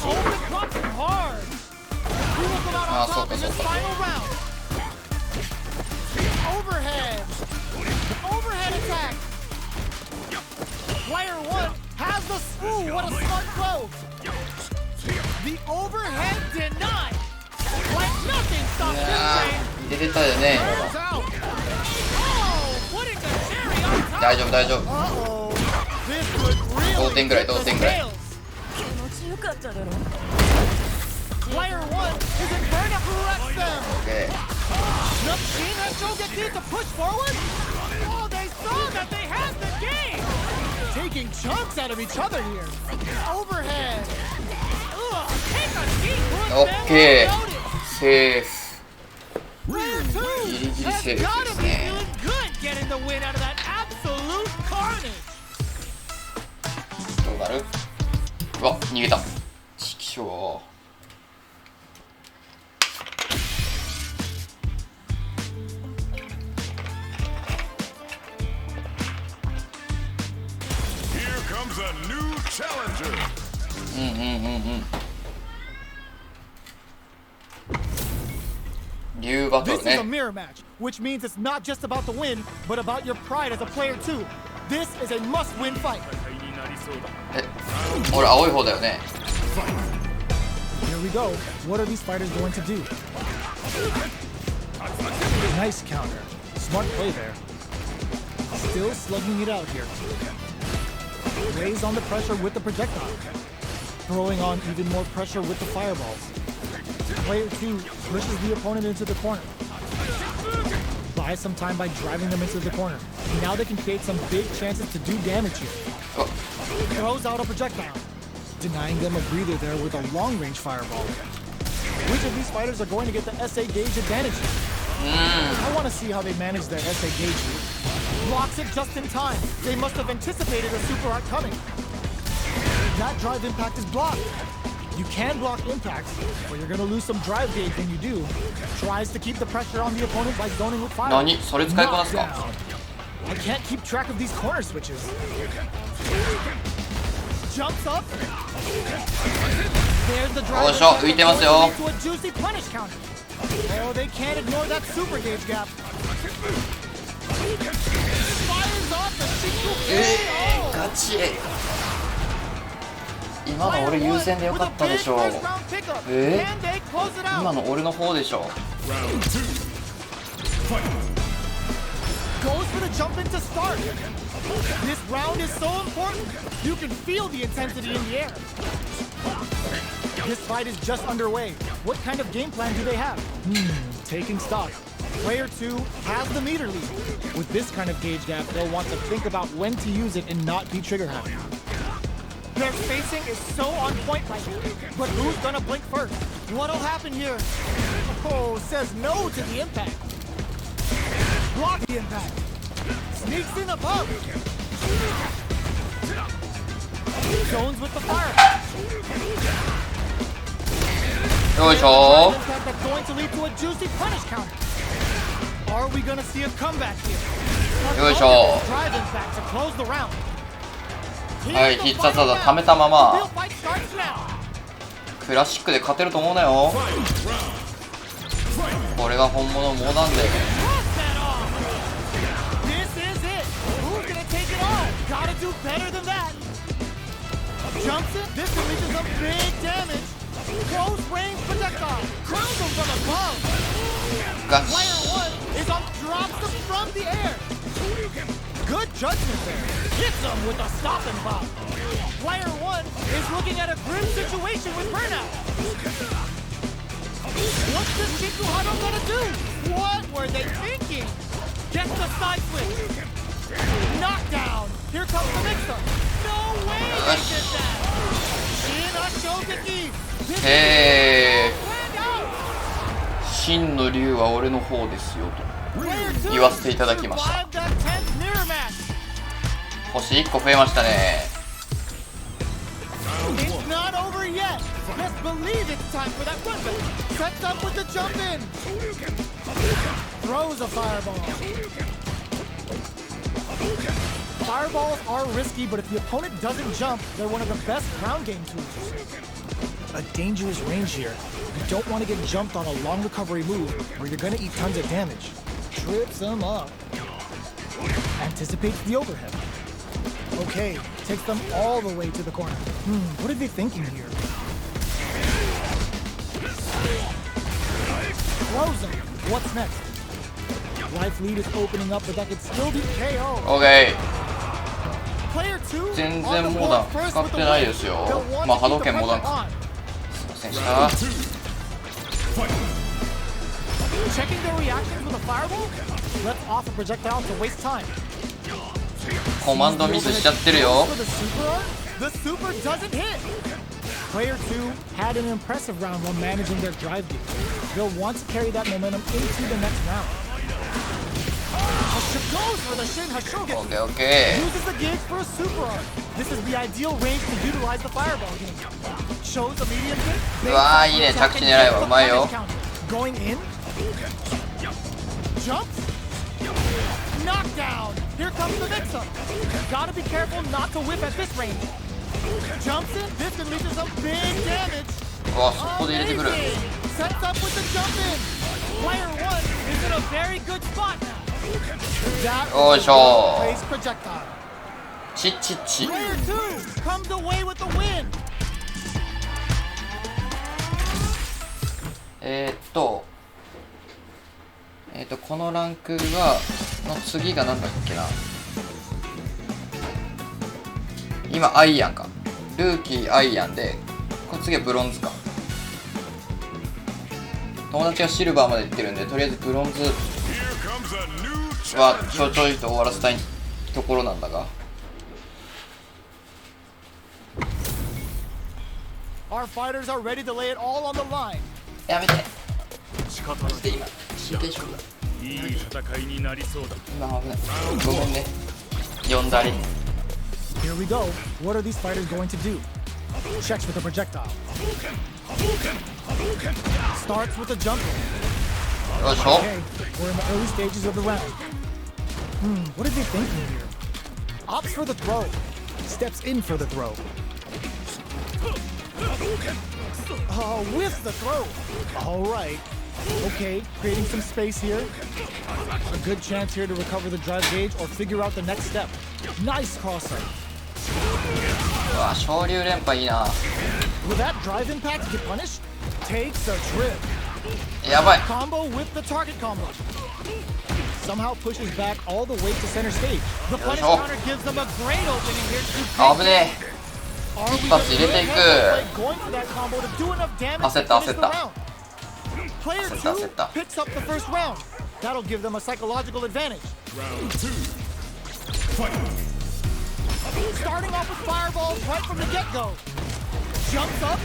Oh, the cuts hard. Who will come out on top in this final round? Overhead. Overhead attack. Player one has the ooh, what a smart throw. The overhead denied. Like nothing stops this train. 入れてたよね。 Burns out. Oh, putting the cherry on top. 大丈夫大丈夫。 Uh-oh. This would really 同点ぐらい tip the 同点ぐらい。 scales. Player one is in burnout who wrecks them. Okay. Machine that Shogeki to push forward? Oh, they saw that they had the game! Taking chunks out of each other here. Overhead. Ugh, take a deep breath. Okay. セーフ。 Player two Giri has safe gotta です be ね。 feeling good getting the win out of that absolute carnage. どうなる？うわ、逃げた。ちきしょう。竜バト This ル is a ね。 mirror match, which means it's not just about the win, but about your pride as a player too. This is a must-win fight. え、俺青い方だよね。 Here we go. What are these fighters going to do? Nice counter. Smart play there. Still slugging it out here. Lays on the pressure with the projectile. Throwing on even more pressure with the fireballs. Player 2 pushes the opponent into the corner. Buys some time by driving them into the corner. Now they can create some big chances to do damage here. Throws out a projectile, denying them a breather there with a long-range fireball. Which of these fighters are going to get the SA gauge advantage here? I want to see how they manage their SA gauge here. Blocks it just in time. They must have anticipated a super art coming. That drive impact is blocked. You can block impacts, but you're going to lose some drive gauge when you do. Tries to keep the pressure on the opponent by zoning with fire. 何？それ使いこなすか？ I can't keep track of these corner switches. Jumps up. There's the drive. よいしょ、浮いてますよ。 To a juicy punish counter. Oh, they can't ignore that super gauge gap. Fires off the secret. ガチ。今の俺優先でよかったでしょ。今の俺の方でしょ。 Goes for the jump in to start. This round is so important. You can feel the intensity in the air. This fight is just underway. What kind of game plan do they have? Taking stock. Player 2 has the meter lead. With this kind of gauge gap, they'll want to think about when to use it and not be trigger happy. Their spacing is so on point right now. But who's gonna blink first? What'll happen here? Oh, says no to the impact. Block the impact. Sneaks in above. Zones with the fire. よいしょ。 Impact that's going to lead to a juicy punish counter. Are we gonna see a comeback here? よいしょ。 Drive impact to close the round. はい、必殺技貯めたままクラシックで勝てると思うなよ。これが本物モダンで。 Jumps it. This releases some big damage. Close range projectile. Crowns him from above. Player 1 is on drops from the air. Good judgment there. Hits him with a stopping bomb. Player 1 is looking looking at a grim situation with burnout. What's this Kikuhano gonna do? What were they thinking? Gets the side switch. Knockdown. Here comes the mix-up. No way they did that. Shin Ashogeki. This is planned out. 真の竜は俺の方ですよと Player 2言わせていただきました。 survived that tense mirror match. 星1個増えましたね。 It's not over yet. Let's believe it's time for that weapon. Sets up with the jump in. Throws a fireball. Fireballs are risky, but if the opponent doesn't jump, they're one of the best ground game tools. A dangerous range here. You don't want to get jumped on a long recovery move where you're going to eat tons of damage. Trips them up. Anticipates the overhead. Okay, takes them all the way to the corner. What are they thinking here? Throws them. What's next? Life lead is opening up, but that could still be KO. OK。 Player 2全然モダン使ってないですよ。まあ波動拳モダンか。すいませんでした。 Checking their reactions with a fireball? Let's off a projectile to waste time. コマンドミスしちゃってるよ。 The super doesn't hit. Player 2 had an impressive round while managing their drive gear. They'll want to carry that momentum into the next round. Goes for the Shin Hashogeki. OK OK。 Uses the gauge for a super arc. This is the ideal range to utilize the fireball game. Shows a medium kick. うわーいいね、着地狙いはうまいよ。 Going in. Jumps. Knockdown. Here comes the mix-up. Gotta be careful not to whip at this range. Jumps in. This can lead to some big damage. うわ、そこで入れてくる。 Sets up with the jump in. Player 1 is in a very good spot now. That Oh, sure. place projectile. チッチッチ。 Player 2 comes away with the win. このランクがの次がなんだっけな。今アイアンか。ルーキーアイアンで、この次はブロンズか。友達がシルバーまで行ってるんで、とりあえずブロンズはちょいちょいと終わらせたいところなんだが。 Our fighters are ready to lay it all on the line. やめて。マジで今真剣勝負だ。今危ない。ごめんね。呼んだり。 Here we go. What are these fighters going to do? Checks with the projectile. Starts with a jump. よいしょ。 Okay, we're in the early stages of the round. What are they thinking here? Opts for the throw. Steps in for the throw. Whiffs the throw. All right. Okay, creating some space here. A good chance here to recover the drive gauge or figure out the next step. Nice crosser. うわ、昇竜連覇いいな。 Will that drive impact get punished? Takes a trip. やばい。 Combo with the target combo. Somehow pushes back all the way to center stage. The punish counter gives them a great opening here to 危ねえ。一発入れていく。焦った焦った。 Player 2 picks up the first round. That'll give them a psychological advantage. Round 2. Starting off with fireballs right from the get-go. Jumps up.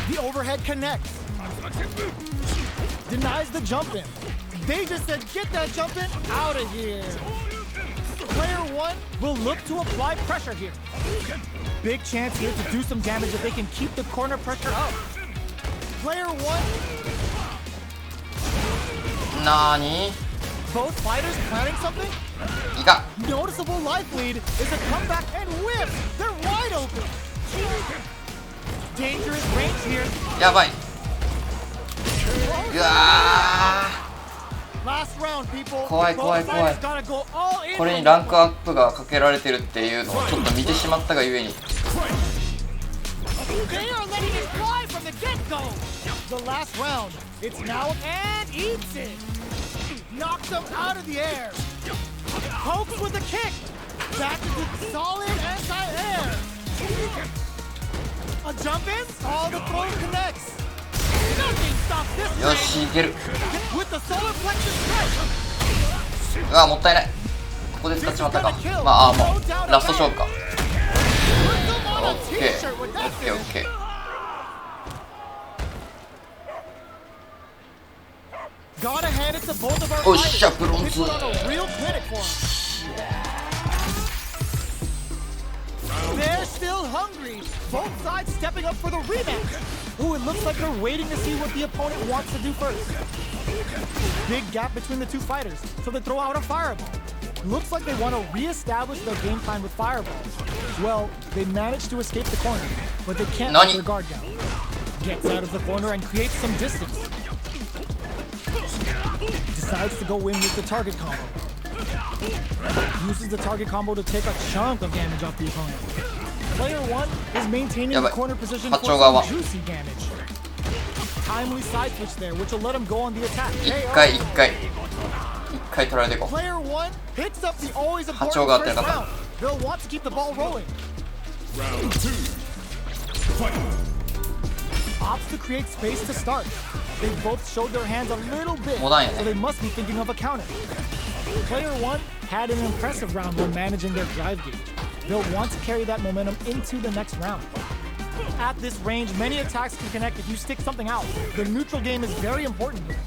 The overhead connects. Denies the jump in. They just said, get that jump in out of here. Player 1 will look to apply pressure here. Big chance here to do some damage if they can keep the corner pressure up. Player 1. なーに Both fighters planning something? いか Noticeable life lead is a comeback and whip. They're wide open. Dangerous range here. やばい。うわー。 Last round, people. 怖い怖い怖い。 Gotta go all in. これにランクアップがかけられてるっていうのをちょっと見てしまったがゆえに。 They are letting it fly from the get-go. The last round. It's now and eats it. Knocks them out of the air. Pokes with a kick. Back into solid anti-air. A jump in. All the throw connects. Nothing stops this. よしいける。 With the solar plexus strike. うわもったいない。ここで使っちまったか。まあもうラスト勝負か。オッケーオッケーオッケー。Gotta hand it to both of our おっしゃブロンズ。 real clinic for him. They're still hungry. Both sides stepping up for the rematch. Ooh, it looks like they're waiting to see what the opponent wants to do first. Big gap between the two fighters, so they throw out a fireball. Looks like they want to re-establish their game plan with fireballs. Well, they managed to escape the corner, but they can't let their guard down. Gets out of the corner and creates some distance. Decides to go in with the target combo. Uses the target combo to take a chunk of damage off the opponent. Player 1 is maintaining the corner position for some juicy damage. Timely side switch there, which will let him go on the attack. 一回取られていこう。 Player 1 picks up the always important 波長があってな first かった。 round. They'll want to keep the ball rolling. Round 2. Fight. Opts to create space to start. They both showed their hands a little bit, モダンや so ね。 they must be thinking of a counter. Player 1 had an impressive round when managing their drive gauge. They'll want to carry that momentum into the next round. At this range, many attacks can connect if you stick something out. The neutral game is very important here.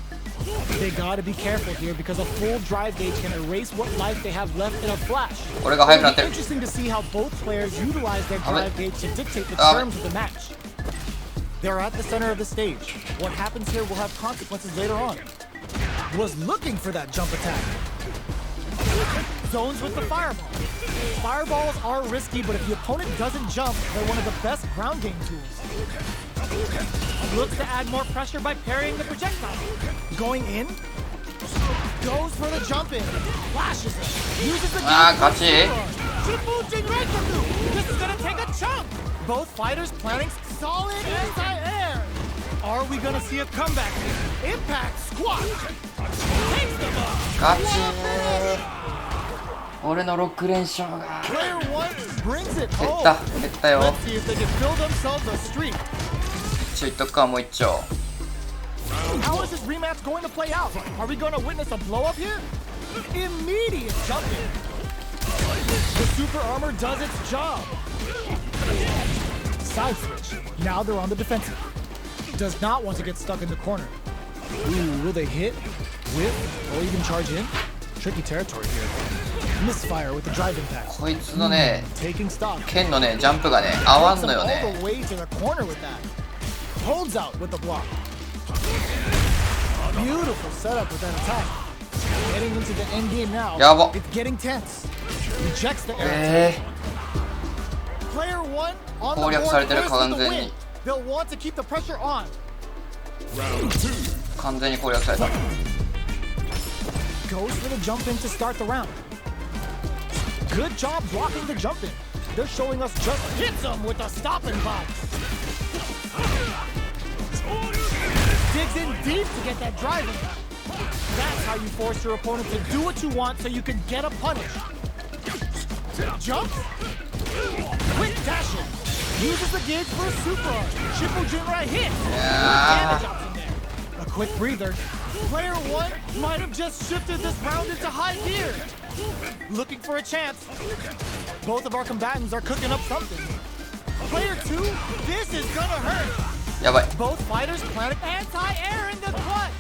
They gotta be careful here because a full drive gauge can erase what life they have left in a flash. 俺が速くなっ It'll て be る。 interesting to see how both players utilize their drive gauge to dictate the Damn it. terms of the match. They're at the center of the stage. What happens here will have consequences later on. Was looking for that jump attack. Zones with the fireball. Fireballs are risky, but if the opponent doesn't jump, they're one of the best ground game tools. Looks to add more pressure by parrying the projectile. Going in. Goes for the jump in. Flashes it. Uses the jump. 勝ち。 This is gonna take a chunk. Both fighters planning solid anti-air. Are we gonna see a comeback here? Impact squat. Takes them up. 勝ち。俺の6連勝が Player 1 brings it 減っ home. た減ったよ。 Let's see if they can build themselves a streak. 一応いっとくかもう一丁。 How is this rematch going to play out? Are we going to witness a blow up here? Immediate jumping. The super armor does its job. Side switch. Now they're on the defensive. Does not want to get stuck in the corner. Ooh, will they hit, whip, or even charge in? Tricky territory here. Misfire with the drive impact. こいつのね Taking stock. 剣のねジャンプがね合わんのよ All ね。 the way to the corner with that. Holds out with the block. Beautiful setup with that attack. Getting into the end game now. やば。 It's getting tense. Rejects the air. Player 1 on the 攻略されてる board 完 with the 全 win. に They'll want to keep the pressure on. Round 2. 完全に攻略された。 Goes for the jump in to start the round. Good job blocking the jump in. They're showing us just hits them with the stopping box. Digs in deep to get that driving. That's how you force your opponent to do what you want so you can get a punish. Jumps. Quick dash in. Uses the gauge for a super arm. Shippo Jinrai hit. Damage option there. A quick breather. Player 1 might have just shifted this round into high gear. Looking for a chance. Both of our combatants are cooking up something. Player 2, this is gonna hurt. やばい。 Both fighters planning anti-air in the clutch.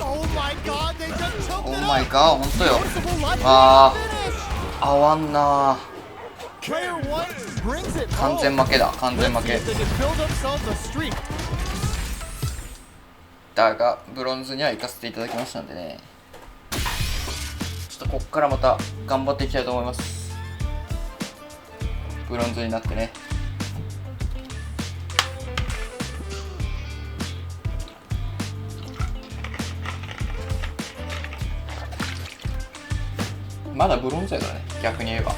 Oh my god, they just choked オ it ーマイ up. ガー、ほんとよ。 Noticeable life Ah. finish. 合わんな。 Player 1 brings it 完 home. 全負けだ、完全 Let's 負 see け。 if they can build themselves a streak. だが、ブロンズには行かせていただきましたんでね。ちょっとこっからまた頑張っていきたいと思います。ブロンズになってね。まだブロンズやからね、逆に言えば。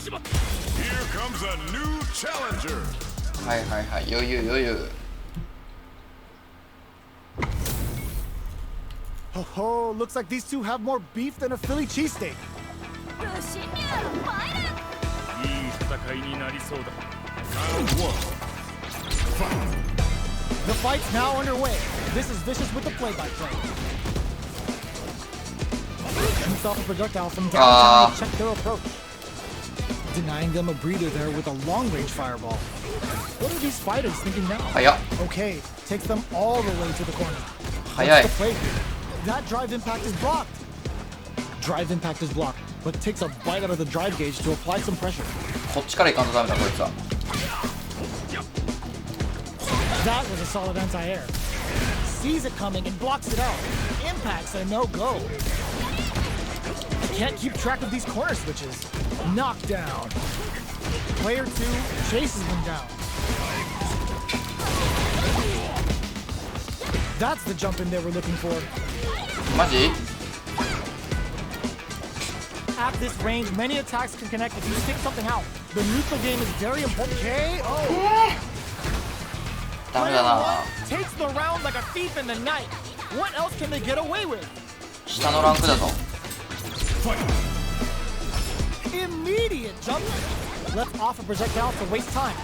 Here comes a new challenger. はいはいはい、余裕余裕。 Oh, looks like these two have more beef than a Philly cheesesteak. いい戦いになりそうだ。The fight's now underway. This is Vicious with the play-by-play. Shoots off a projectile from downtown to check their approach. Denying them a breather there with a long-range fireball. What are these fighters thinking now? 早っ。 Okay, takes them all the way to the corner. 早い。 What's the play here? That drive impact is blocked. Drive impact is blocked, but takes a bite out of the drive gauge to apply some pressure. こっちから行かんとダメだこいつは。 That was a solid anti-air. Sees it coming and blocks it out. Impacts a no-go. Can't keep track of these corner switches. Knockdown. Player 2 chases them down. That's the jump in they were looking for. マジ？ At this range, many attacks can connect if you stick something out. The neutral game is very important. KO! ダメだな。 Takes the round like a thief in the night. What else can they get away with? 下のランクだぞ。 Immediate jump. Left off a projectile to waste time.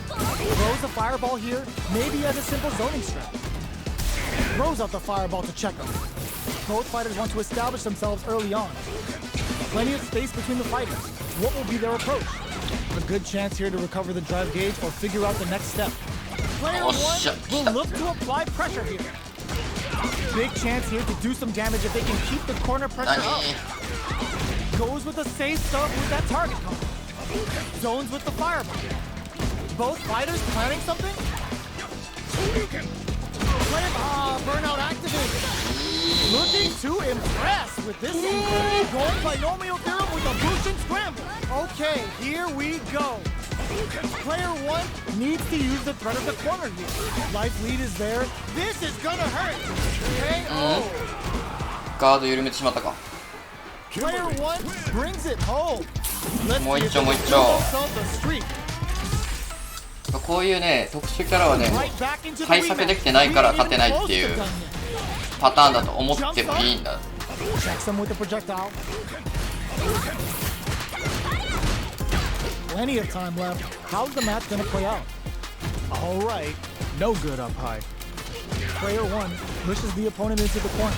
Throws a fireball here, maybe as a simple zoning strat. Throws out the fireball to check them. Both fighters want to establish themselves early on. Plenty of space between the fighters. What will be their approach? A good chance here to recover the drive gauge or figure out the next step. Player 1 will look to apply pressure here. Big chance here to do some damage if they can keep the corner pressure up. Goes with the safe stuff with that target combo. Zones with the fireball. Both fighters planning something? Burnout activated. Looking to impress with this one. Going binomial theorem with a boost and scramble. Okay, here we go. Player 1 needs to use the threat of the corner here. Life lead is there. This is gonna hurt. KO. ガード緩めてしまったか。 Player 1 brings it home. Let's もう see 一 if 丁もう they 一 can 丁。 themselves a streak. こういうね特殊キャラはね Right back into the 対策できてないから勝てないっていうパターンだと思ってもいいんだ。 Checks him with the projectile. Plenty of time left. How's the match gonna play out? All right, no good up high. Player 1 pushes the opponent into the corner.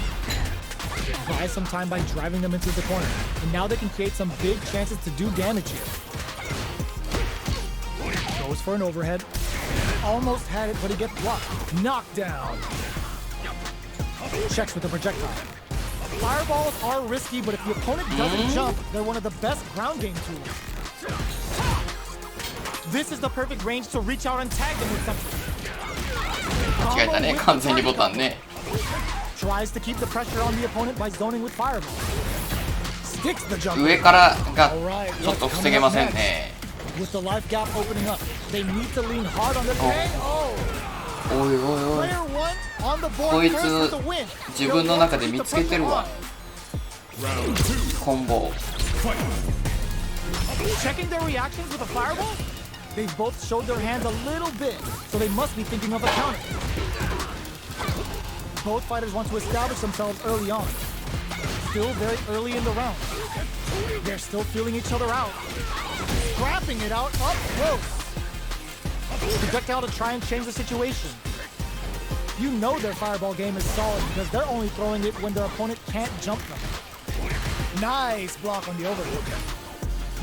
Buys some time by driving them into the corner, and now they can create some big chances to do damage here. Goes for an overhead. Almost had it, but he gets blocked. Knockdown. Checks with the projectile. Fireballs are risky, but if the opponent doesn't jump, they're one of the best ground game tools. This is the perfect range to reach out and tag them with something. 間違えたね、完全にボタンね。 Tries to keep the pressure on the opponent by zoning with fireball. Sticks the jump. 上からがちょっと防げませんね。 With the life gap opening up, they need to lean hard on the KO. おいおいおい。 Player 1 on the こ board い first つ with the win. 自分の中で見つけてるわ。コンボ。 Checking their reactions with a fireball? They both showed their hands a little bit, so they must be thinking of a counter. Both fighters want to establish themselves early on. Still very early in the round. They're still feeling each other out. Scrapping it out up close. Projectile to try and change the situation. You know their fireball game is solid because they're only throwing it when their opponent can't jump them. Nice block on the overhead.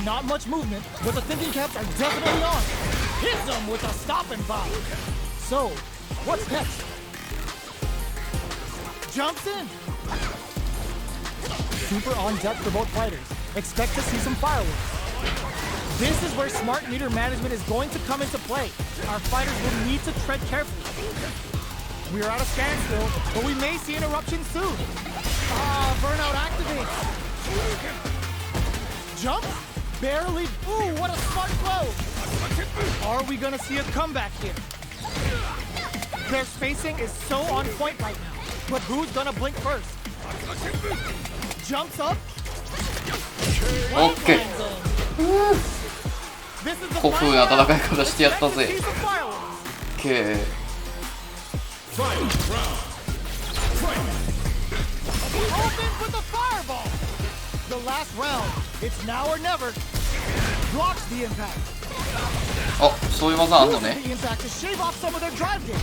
Not much movement, but the thinking caps are definitely on. Hits them with a stop and pop. So, what's next? Jumps in. Super on deck for both fighters. Expect to see some fireworks. This is where smart meter management is going to come into play. Our fighters will need to tread carefully. We are at a standstill, but we may see an eruption soon. Burnout activates. Jump? Barely. Ooh, what a smart throw. Are we gonna see a comeback here? Their spacing is so on point right now. But who's gonna blink first? Jumps up. Okay. Lands in. 古風な戦い方してやったぜ。 He's a firework. OK。 Open with the fireball. The last round. It's now or never. Blocks the impact. あ、そういう技あんの Uses ね。 the impact to shave off some of their drive gauge.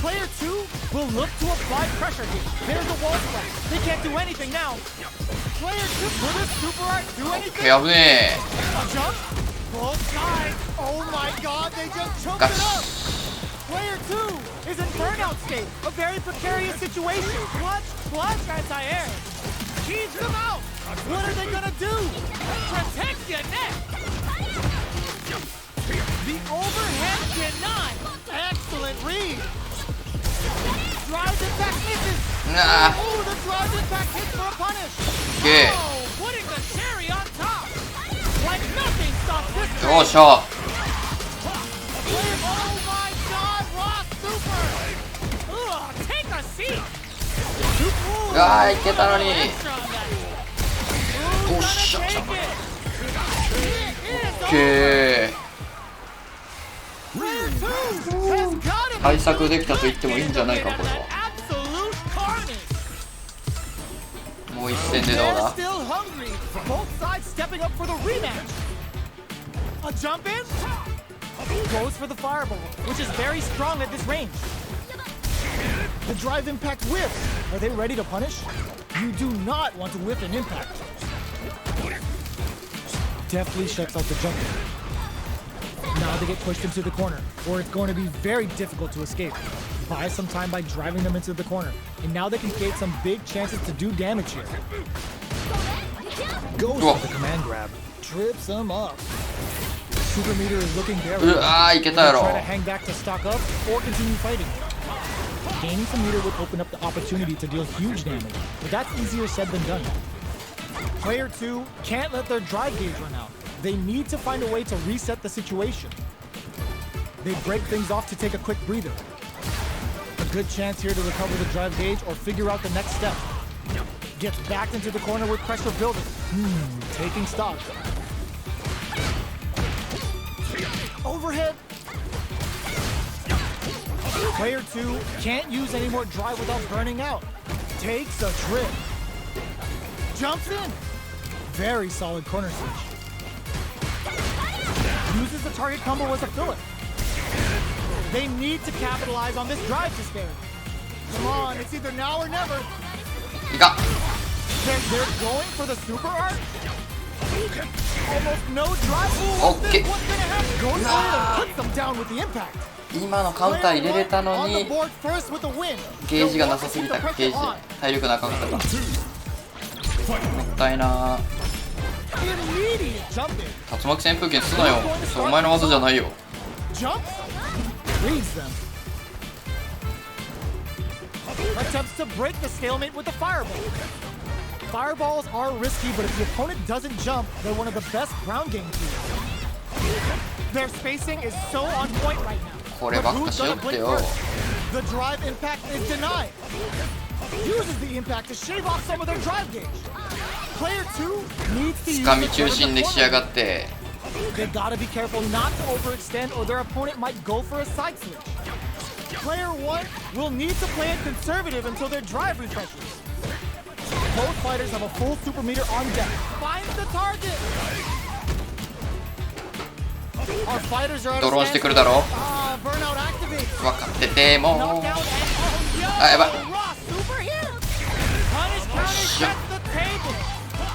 Player 2 will look to apply pressure here. There's a wall splash. They can't do anything now. Player 2, will this super art do anything? やぶね A jump? Both sides. Oh my god, they just choked it up. Player 2 is in burnout state. A very precarious situation. Clutch, anti-air. Keys them out. What are they gonna do? Protect your neck. The overhead denied. Excellent read. Drive impact misses. え。なあ。 Oh, the drive impact hits for a punish. OK。 Oh, putting the cherry on top. Like nothing stops this. よっしゃ。 Oh my god, Ross Super. Ugh, take a seat. あー、いけたのに。 Extra on that. Who's おっ gonna しゃ。 take it? It is OK。 Player 2 has got it. 対策できたと言ってもいいんじゃないか、これは。 Absolute carnage. もう一戦でどう They're だ。 still hungry. Both sides stepping up for the rematch. A jump in? Goes for the fireball, which is very strong at this range. The drive impact whiffs. Are they ready to punish? You do not want to whiff an impact. Deftly shuts out the jump in. Now they get pushed into the corner, or it's going to be very difficult to escape. Buy some time by driving them into the corner, and now they can create some big chances to do damage here. Goes for the command grab, trips them up. Super meter is looking very うわー、いけたやろ。 try to hang back to stock up or continue fighting. Gaining some meter would open up the opportunity to deal huge damage, but that's easier said than done. Player 2 can't let their drive gauge run out. They need to find a way to reset the situation. They break things off to take a quick breather. A good chance here to recover the drive gauge or figure out the next step. Gets backed into the corner with pressure building. Taking stock. Overhead. Player 2 can't use any more drive without burning out. Takes a trip. Jumps in. Very solid corner switch. Uses the target combo as a filler. They need to capitalize on this drive disparity. Come on, it's either now or never. いか。 They're going for the super art. Almost no drive. Okay. What's gonna happen? Goes for it and puts them down with the impact. 今のカウンター入れれたの On the に board first with the win. ゲージがなさすぎた。ゲージ体力なかったか。もったいな。 Immediate jump in. 竜巻旋風剣すなよ。そうお前の技じゃないよ。 Jumps. Reads them. Attempts to break the stalemate with the fireball. Fireballs are risky, but if the opponent doesn't jump, they're one of the best ground game tools. Their spacing is so on point right now. こればっかしよってよ。 The drive impact is denied. Uses the impact to shave off some of their drive gauge. Player 2 needs to use 掴み中心できやがって。 They gotta be careful not to overextend or their opponent might go for a side switch. Player 1 will need to play it conservative until their drive refreshes. Both fighters have a full super meter on deck. Finds the target. Our fighters are at a ドローンしてくるだろ。 burnout activates. 分かってても。 Knockdown and oh, あ、やばい。 Ross super hit. Punish counter gets the table.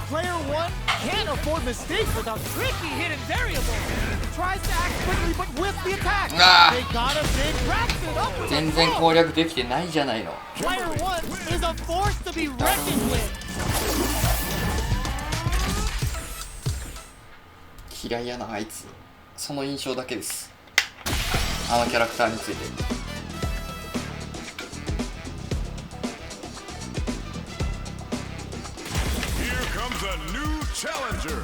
Player 1 can't afford mistakes without tricky hidden variables. Tries to act quickly but whiffs the attack. They got a big wraps it up with 全然攻略できてないじゃないの。 Player 1 is a force to be reckoned with. 嫌いやなあいつ。その印象だけです。あのキャラクターについて。 A new challenger.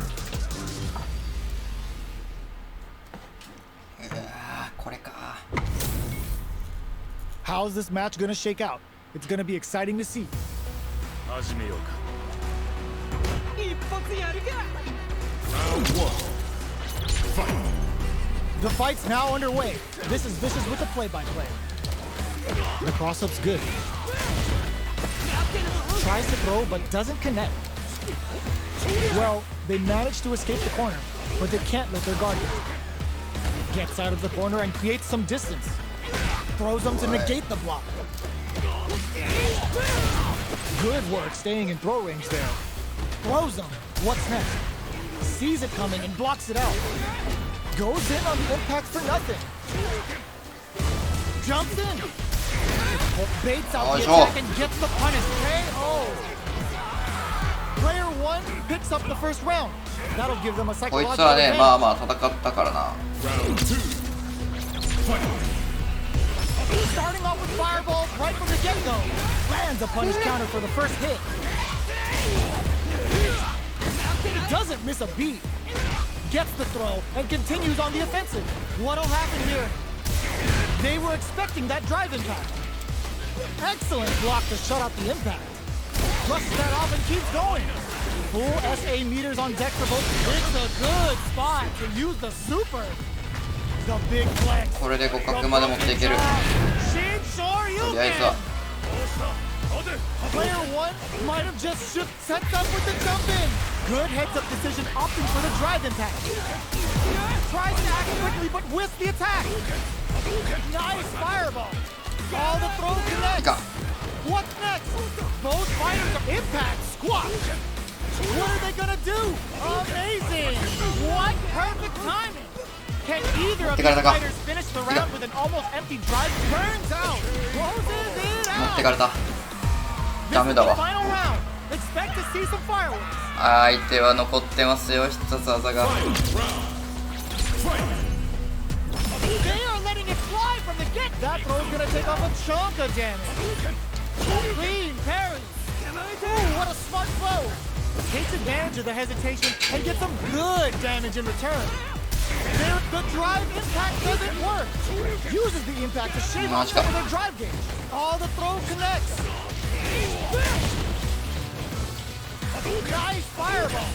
これか。 How's this match gonna shake out? It's gonna be exciting to see. 始めようか。一発やるか。 Round 1. Fight. The fight's now underway. This is Vicious with the play-by-play. The cross-up's good. Tries to throw, but doesn't connect. Well, they managed to escape the corner, but they can't let their guard down. Gets out of the corner and creates some distance. Throws them to negate the block. Good work staying in throw range there. Throws them. What's next? Sees it coming and blocks it out. Goes in on the impact for nothing. Jumps in. Baits out the attack and gets the punish. KO. Player 1 picks up the first round. That'll give them a こい psychological つはね、 advantage. まあまあ戦ったからな。 Starting off with fireballs right from the get-go. Lands a punish counter for the first hit. Doesn't miss a beat. Gets the throw and continues on the offensive. What'll happen here? They were expecting that drive impact. Excellent block to shut out the impact. Brushes that off and keeps going. Full SA meters on deck for both. It's a good spot to use the super. The big flex. これで互角まで持っていける。とりあえずは。 Player 1 might have just sets up with the jump in. Good heads-up decision opting for the drive impact. Tries to act quickly but whiffs the attack. Nice fireball. All the throw connects. What's next? Both fighters are impact squash. What are they gonna do? Amazing. What perfect timing. Can either of these fighters finish the round with an almost empty drive? Turns out. Closes it 持って out. かれた。ダメだわ。 Final round. Expect to see some fireworks. 相手は残ってますよ、一つ技が。 They are letting it fly from the get. That throw's gonna take off a chunk of damage. Clean parry. Ooh, what a smart throw. Takes advantage of the hesitation and gets some good damage in return. The drive impact doesn't work. Uses the impact to shave off some of their drive gauge. All the throw connects. Nice fireball.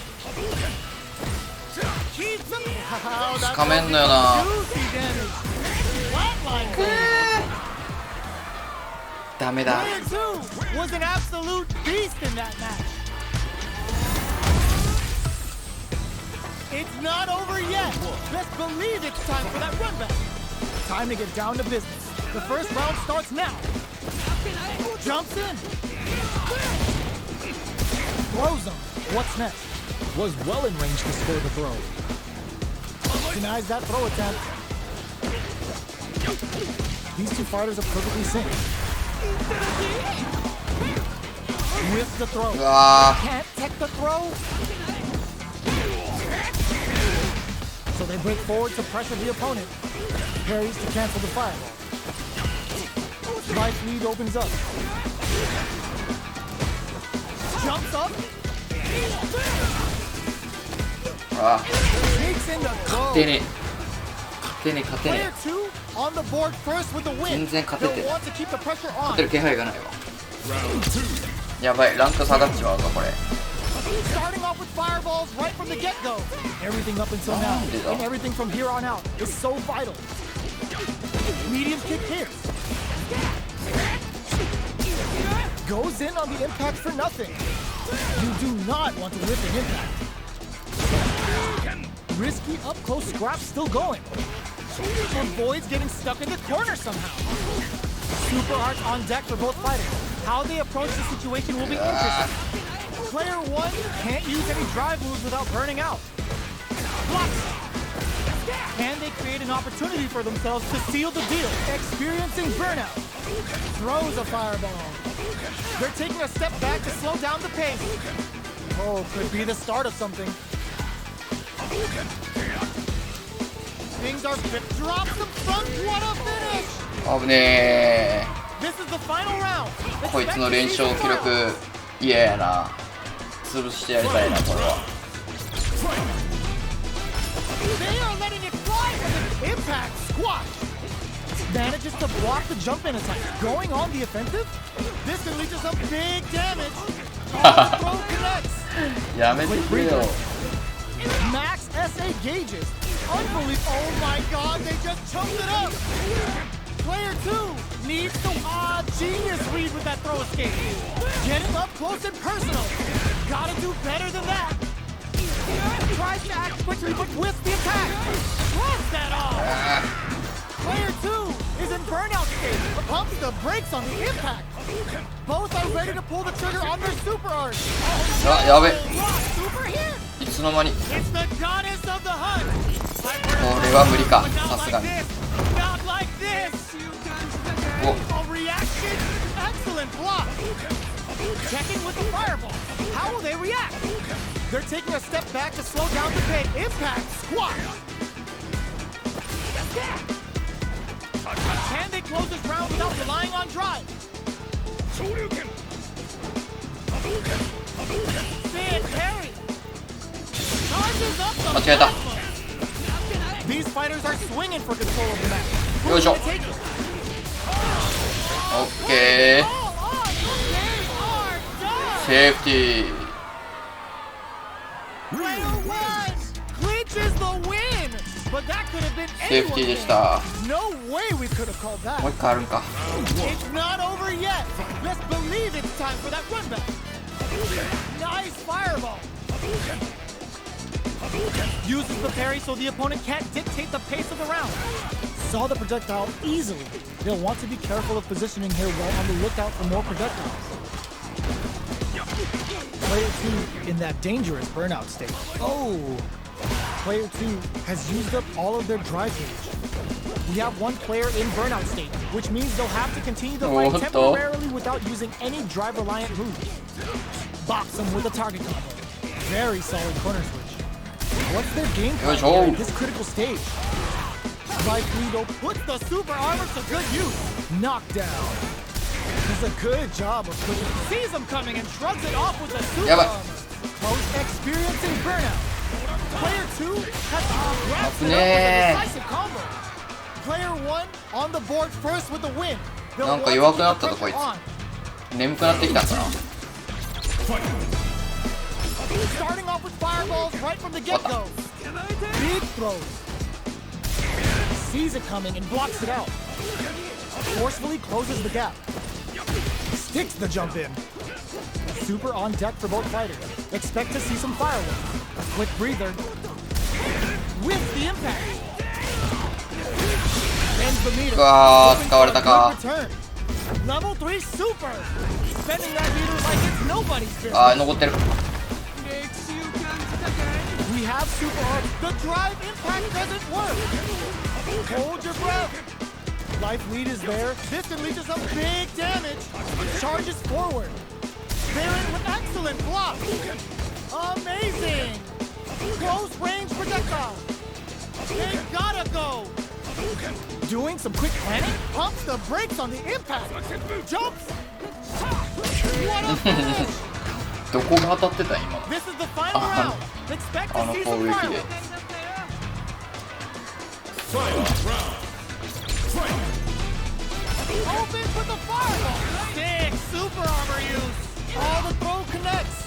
Keeps him. Wow, that's 掴めんのよな。 juicy damage. Flatline. ダメだ。 Player 2 was an absolute beast in that match. It's not over yet. Best believe it's time for that run back. Time to get down to business. The first round starts now. Jumps in. Throws him. What's next? Was well in range to score the throw. Denies that throw attempt. These two fighters are perfectly synced. Whiffs the throw. Can't tech the throw. So they break forward to pressure the opponent. Parries to cancel the fireball. Life lead opens up. Jumps up. Sneaks in the throw. 勝てね勝てね Player 2 on the board first with the win. 全然勝てて They'll want to keep the pressure 勝 on. てる気配がないわ。やばい、ランク下がっちまうぞこれ。 Starting off with fireballs right from the get-go. Everything up until now and everything from here on out is so vital. Medium kick hits. Goes in on the impact for nothing. You do not want to whiff an impact. Risky up-close scrap still going. Avoids getting stuck in the corner somehow. Super arts on deck for both fighters. How they approach the situation will be interesting. Player 1 can't use any drive moves without burning out. Blocks. Can they create an opportunity for themselves to seal the deal? Experiencing burnout. Throws a fireball. They're taking a step back to slow down the pace. Oh, could be the start of something. Things are drops the front. What a finish! 危ね This is the final round. ー。こいつの連勝記録嫌やな。潰してやりたいなこれは。 They are letting it fly from the impact squash. Manages to block the jump-in attack. Going on the offensive? This can lead to some big damage. All throw connects. やめてくれよ。 Max SA gauges. Unbelievable. Oh my god, they just choked it up. Player 2 needs to genius read with that throw escape. Getting up close and personal. Gotta do better than that. Tries to act quickly but whiffs the attack. Blast that off. Player 2 is in burnout state. Pumps the brakes on the impact. Both are ready to pull the trigger on their super arc. Ah, やべ。 Super hit. いつの間に。 It's the goddess of the hunt. これは無理か、さすがに。 Not like this. お、 A reaction. Excellent block. Checking with the fireball. How will they react? They're taking a step back to slow down the pace. Impact squat. Can they close this round without relying on drive? Big parry. Charges up the 間違えた。 These fighters are swinging for control of the match. よいしょ。 Who's gonna take it? オッケー。 All on. They are done. セーフティー。 Player 1 clinches the win. But that could have been セーフティーでした。 No way we could have called that. もう一回あるんか。 It's not over yet. Let's believe it's time for that run back. Nice fireball. Uses the parry so the opponent can't dictate the pace of the round. Saw the projectile easily. They'll want to be careful of positioning here while on the lookout for more projectiles. Player 2 in that dangerous burnout state. Oh! Player 2 has used up all of their drive gauge. We have one player in burnout state, which means they'll have to continue the fight temporarily without using any drive-reliant moves. Box them with a target combo. Very solid corner switch. What's their game plan here at this critical stage? Life Leader puts the super armor to good use. Knockdown. Does a good job of pushing. Sees him coming and shrugs it off with the super armor. Both experiencing burnout. Player 2 has wrapped it up with a decisive combo. Player 1 on the board first with the win. なんか弱くなったぞこいつ。眠くなってきたんかな。 Starting off with fireballs right from the get-go. Big throws. Sees it coming and blocks it out. Forcefully closes the gap. Sticks the jump in. Super on deck for both fighters. Expect to see some fireworks. Quick breather. With the impact. Ends the meter. 使われたか。 Level 3 super. Spending that meter like it's nobody's business. あー、残ってる。 We have super arc. The drive impact doesn't work. Hold your breath. Life lead is there. This unleashes some big damage. Charges forward. Baron with excellent block. Amazing. Close range projectile. They gotta go. Doing some quick planning. Pumps the brakes on the impact. Jumps. What a finish. どこが当たってた今。 This is the final round. Expect to see some fireworks. Open with the fireball. Big super armor use. All the throw connects.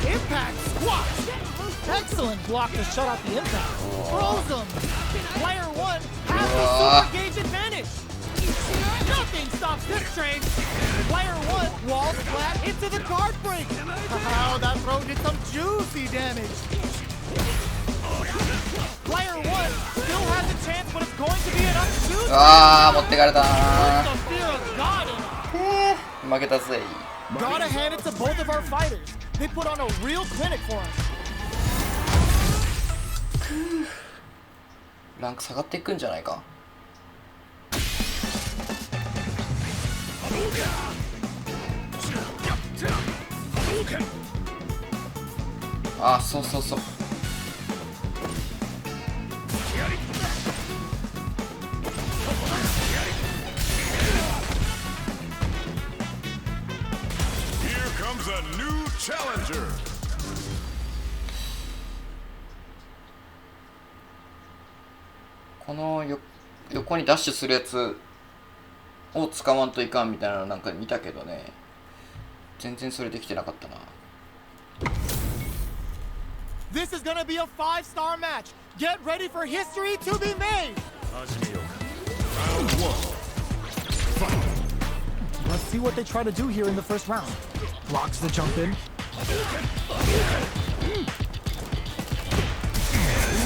Impact squat. Excellent block to shut out the impact. Throws them. Player 1 has the super gauge advantage. Nothing stops this train. Player 1 walls flat into the guard break. Wow, that throw did some juicy damage. Player 1 still has a chance, but it's going to be an unsuited. あー、持ってかれた The fear of God in it. 負けたぜ。 Gotta hand it to both of our fighters. They put on a real clinic for us. ランク下がっていくんじゃないか。あ、そうそうそう。Here comes a new challenger. この横にダッシュするやつを使わんといかんみたいなのなんか見たけどね、全然それできてなかったな。This is gonna be a 5-star match. Get ready for history to be made. 始めようか。Let's see what they try to do here in the first round. Blocks the jump in.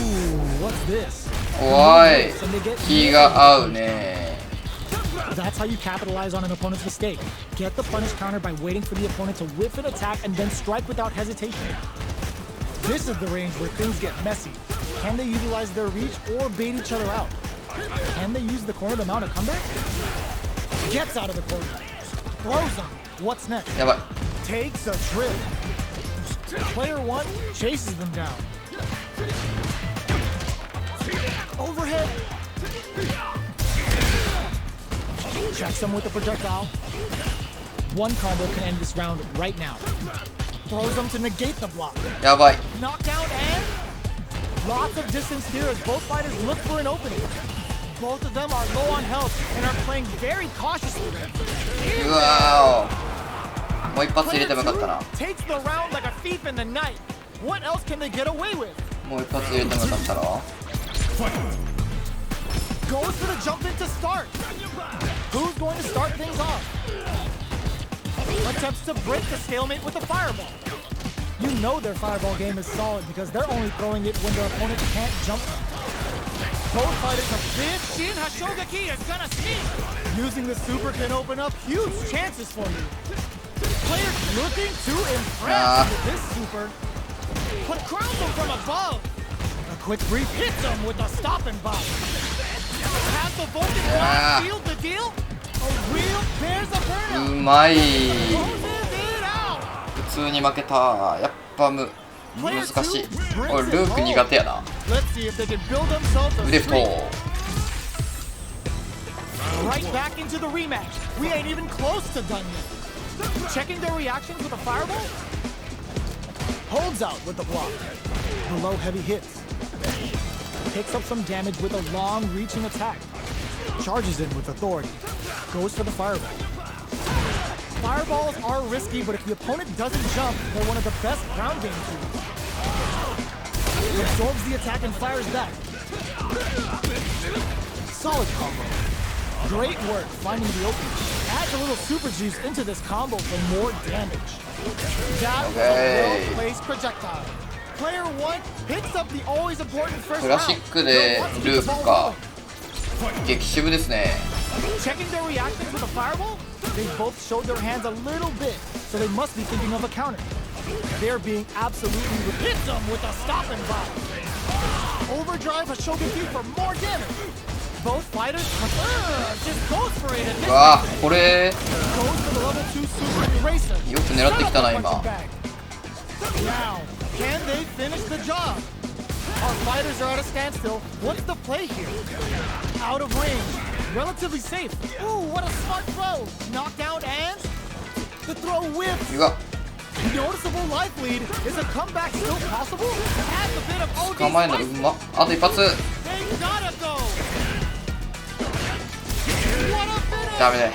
Ooh, what's this? 怖い。気が合うね。 That's how you capitalize on an opponent's mistake. Get the punish counter by waiting for the opponent to whiff an attack and then strike without hesitation. This is the range where things get messy. Can they utilize their reach or bait each other out? Can they use the corner to mount a comeback? Gets out of the corner. Throws them. What's next? やばい。 Takes a trip. Player 1 chases them down. Overhead. Checks them with a projectile. One combo can end this round right now. Throws them to negate the block. やばい。 Knockdown and lots of distance here as both fighters look for an opening. Both of them are low on health and are playing very cautiously. うわー。もう一発入れてもよかったな。 Takes the round like a thief in the night. What else can they get away with? もう一発入れてもよかったな。 Goes for the jump in to start. Who's going to start things off? Attempts to break the stalemate with a fireball. You know their fireball game is solid because they're only throwing it when their opponent can't jump them. Both fighters have this Shin Hashogaki is gonna sneak. Using the super can open up huge chances for you. Players looking to impress with this super. But crowns them from above. A quick brief hits them with a stop and bomb. Has the Vulcan block sealed the deal? A real there's a burnout. うまい。 Closes it out. 普通に負けた。やっぱ難しい。俺ルーク苦手やな。 Let's see if they can build themselves a 腕太。 streak. Right back into the rematch. We ain't even close to done yet. Checking their reactions with a fireball. Holds out with the block. Below heavy hits. Picks up some damage with a long reaching attack. Charges in with authority. Goes for the fireball. Fireballs are risky, but if the opponent doesn't jump, they're one of the best ground game tools. Absorbs the attack and fires back. Solid combo. Great work finding the opening. Adds a little super juice into this combo for more damage. That was a well-placed projectile. Player 1 picks up the always important first クラシッ round. クでルークか。激渋ですね。 Checking their reactions with a fireball, they both showed their hands a little bit, so they must be thinking of a counter. They're being absolutely hit them with a stop and bomb. Overdrive a Shogun for more damage. Both fighters just goes for it. うわこれ Goes for the level 2 super eraser. よく狙ってきたな今。 Now, can they finish the job? Our fighters are at a standstill. What's the play here? Out of range. Relatively safe. Ooh, what a smart throw. Knockdown and the throw whiffs. うわ Noticeable life lead. Is a comeback still possible? Adds a bit of OD 捕まえるのう spice. まっ。あと一発。 They gotta go. What a finish. ダメだ。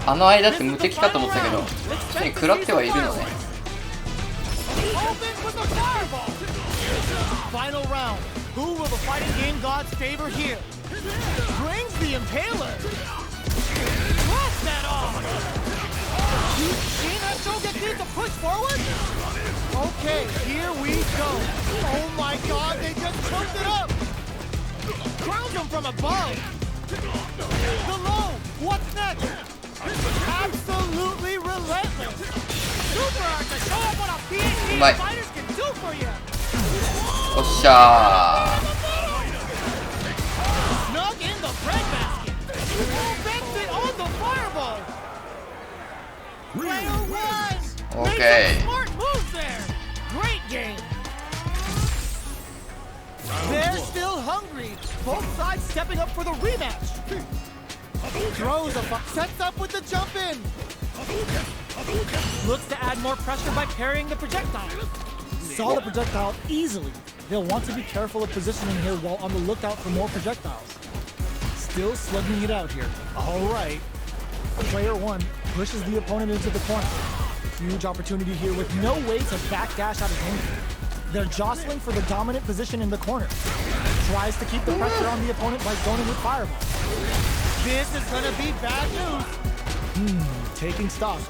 あの間って無敵かと思ってたけど、普通に食らってはいるのね。 Opens with the fireball. Final round. Who will the fighting game gods favor here? Brings the impaler. Drops that off. You've seen that Shogeki to push forward? Okay, here we go. Oh my god, they just choked it up. Crowns him from above. The low. What's next? Absolutely relentless. Super art to show up what a PhD Mate. fighters can do for you. おっしゃ Snug in the bread basket. Vents it on the fireball. Player 1. Okay. Made some smart moves there. Great game. They're still hungry. Both sides stepping up for the rematch. Throws a sets up with the jump in. Looks to add more pressure by parrying the projectile. Saw the projectile easily. They'll want to be careful of positioning here while on the lookout for more projectiles. Still slugging it out here. All right. Player 1 pushes the opponent into the corner. Huge opportunity here with no way to backdash out of danger. They're jostling for the dominant position in the corner. Tries to keep the pressure on the opponent by zoning with fireball. This is gonna be bad news. Taking stock.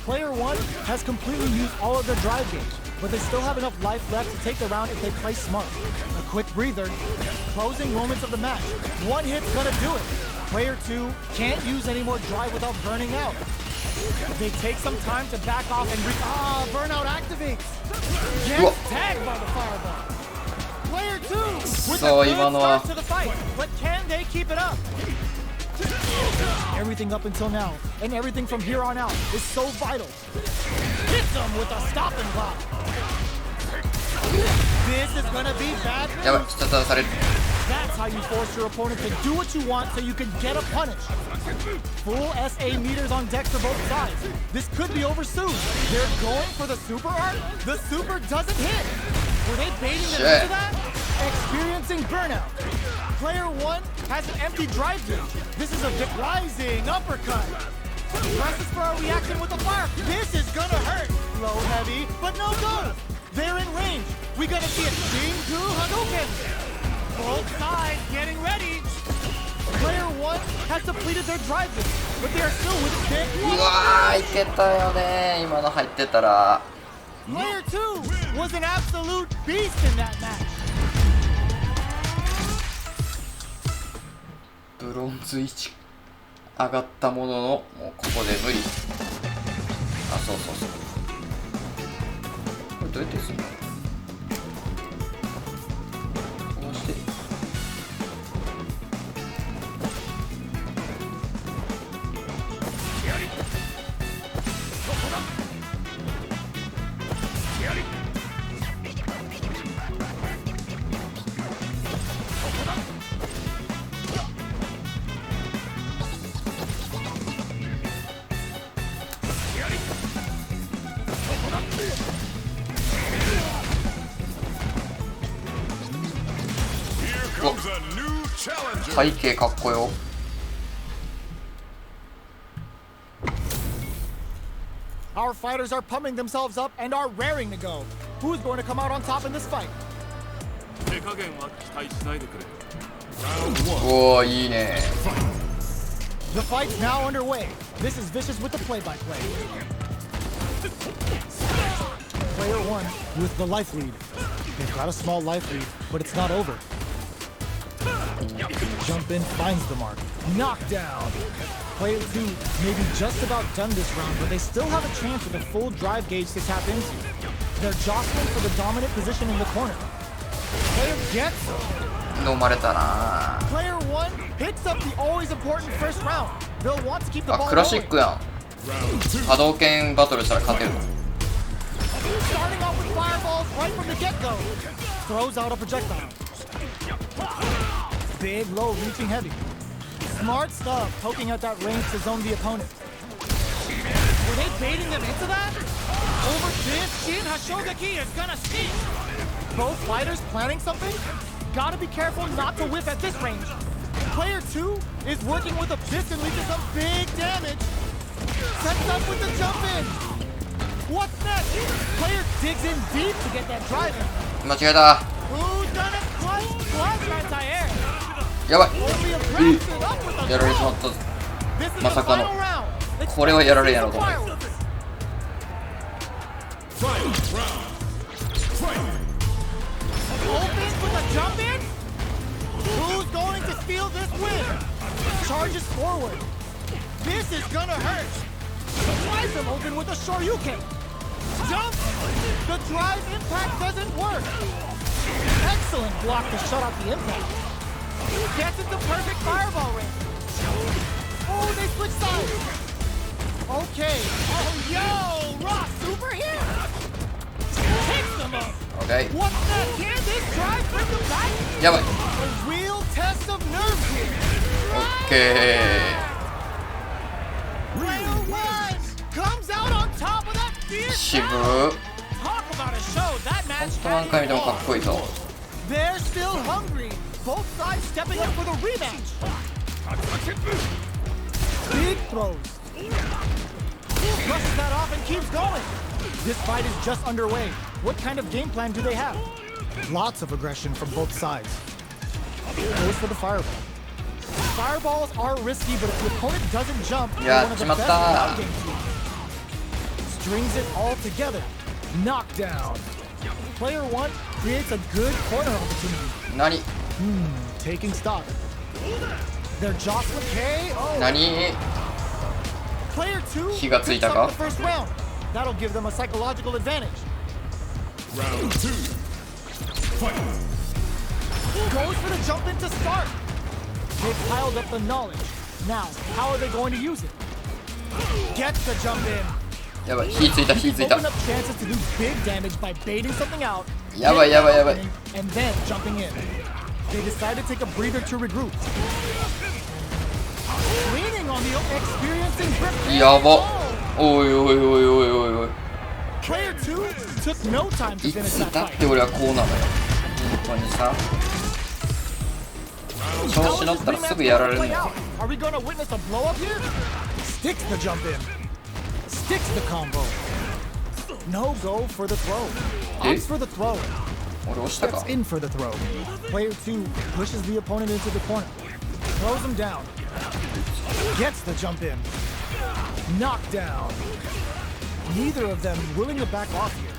Player 1 has completely used all of their drive gauge, but they still have enough life left to take the round if they play smart. A quick breather. Closing moments of the match. One hit's gonna do it. Player 2 can't use any more drive without burning out. They take some time to back off and burnout activates. Gets tagged by the fireball. Player 2 with a good start to the fight, but can they keep it up? Everything up until now, and everything from here on out, is so vital. Hits them with a stop and block. This is gonna be bad news. That's how you force your opponent to do what you want so you can get a punish. Full SA meters on deck for both sides. This could be over soon. They're going for the super art. The super doesn't hit. Were they baiting them into that? Experiencing burnout. Player 1 has an empty drive gauge. This is a rising uppercut. Presses for a reaction with a fire. This is gonna hurt. Low heavy, but no go. They're in range. We gonna see a Jingu Hadouken. Both sides getting ready. Player 1 has depleted their drive gauge, but they are still within their. うわー、いけたよね、今の入ってたら。 Player 2 was an absolute beast in that match. ブロンズ1上がったものの、もうここで無理。あ、そうそうそう。これどうやってするの？こうして。背景かっこよ。Our fighters are pumping themselves up and are raring to go. Who's going to come out on top in this fight? おお、いいね。 The fight's now underway. This is Vicious with the play-by-play. Player 1 with the life lead. They've got a small life lead, but it's not over. Jump in, finds the mark. Knockdown. Player 2 may be just about done this round, but they still have a chance with a full drive gauge to tap into. They're jostling for the dominant position in the corner. Player gets飲まれたな。 Player 1 picks up the always important first round. They'll want to keep the ball あ、クラシックやん。波動拳バトルしたら勝てる。 Starting off with fireballs right from the get-go. Throws out a projectile. Big low, reaching heavy. Smart stuff, poking at that range to zone the opponent. Were they baiting them into that? Over this, Shin Hashogaki is gonna sneak. Both fighters planning something? Gotta be careful not to whiff at this range. Player 2 is working with a fist and leads to some big damage. Sets up with the jump in. What's next? Player digs in deep to get that drive in. 間違えた。 Who's gonna clutch anti-air? やばい。 Only a blast it up with a やられてしまった。 This is the まさかの。 final round. これはやられんやろと思う。 Open with a jump in? Who's going to steal this win? Charges forward. This is gonna hurt. Tries him open with a Shoryuken. Jump! The drive impact doesn't work. Excellent block to shut out the impact. Gets into perfect fireball range. Oh, they switch sides. Okay. Oh, yo! Rock super here. Takes them up. Okay. What's that? Can this drive bring them back? やばい。 A real test of nerve here. OK。 Player 1 comes out on top of that fierce 渋 battle. Talk about a show. That match ほんと何回見てもかっこいいぞ。 They're still hungry. Both sides stepping up for the rematch. Big throws. Brushes that off and keeps going. This fight is just underway. What kind of game plan do they have? Lots of aggression from both sides. Goes for the fireball. Fireballs are risky, but if the opponent doesn't jump, they're one of the best ground game teams. Strings it all together. Knockdown. Player 1 creates a good corner opportunity. 何 Taking stock. They're jostling K. Oh. 何 Player 2 火がつい picks たか up the first round. That'll give them a psychological advantage. Round 2. Fight. Goes for the jump in to start. They've piled up the knowledge. Now, how are they going to use it? Gets the jump in. やばい、火ついた、火ついた。 Open up chances to do big damage by baiting something out. やばい、やばい、やばい。 And then jumping in. They decide to take a breather to regroup. Leaning on the experiencing grip. やば。おいおいおいおいおいおい。 Player 2 took no time to い finish つ that だ fight. って俺はこうなのよ。本当にさ。調子乗ったらすぐやられるんだよ。 Are we going to witness a blow up here? Sticks the jump in. Sticks the combo. No go for the throw. Opts for the throw. 俺押したか Steps in for the throw. Player 2 pushes the opponent into the corner. Throws him down. Gets the jump in. Knockdown. Neither of them willing to back off here.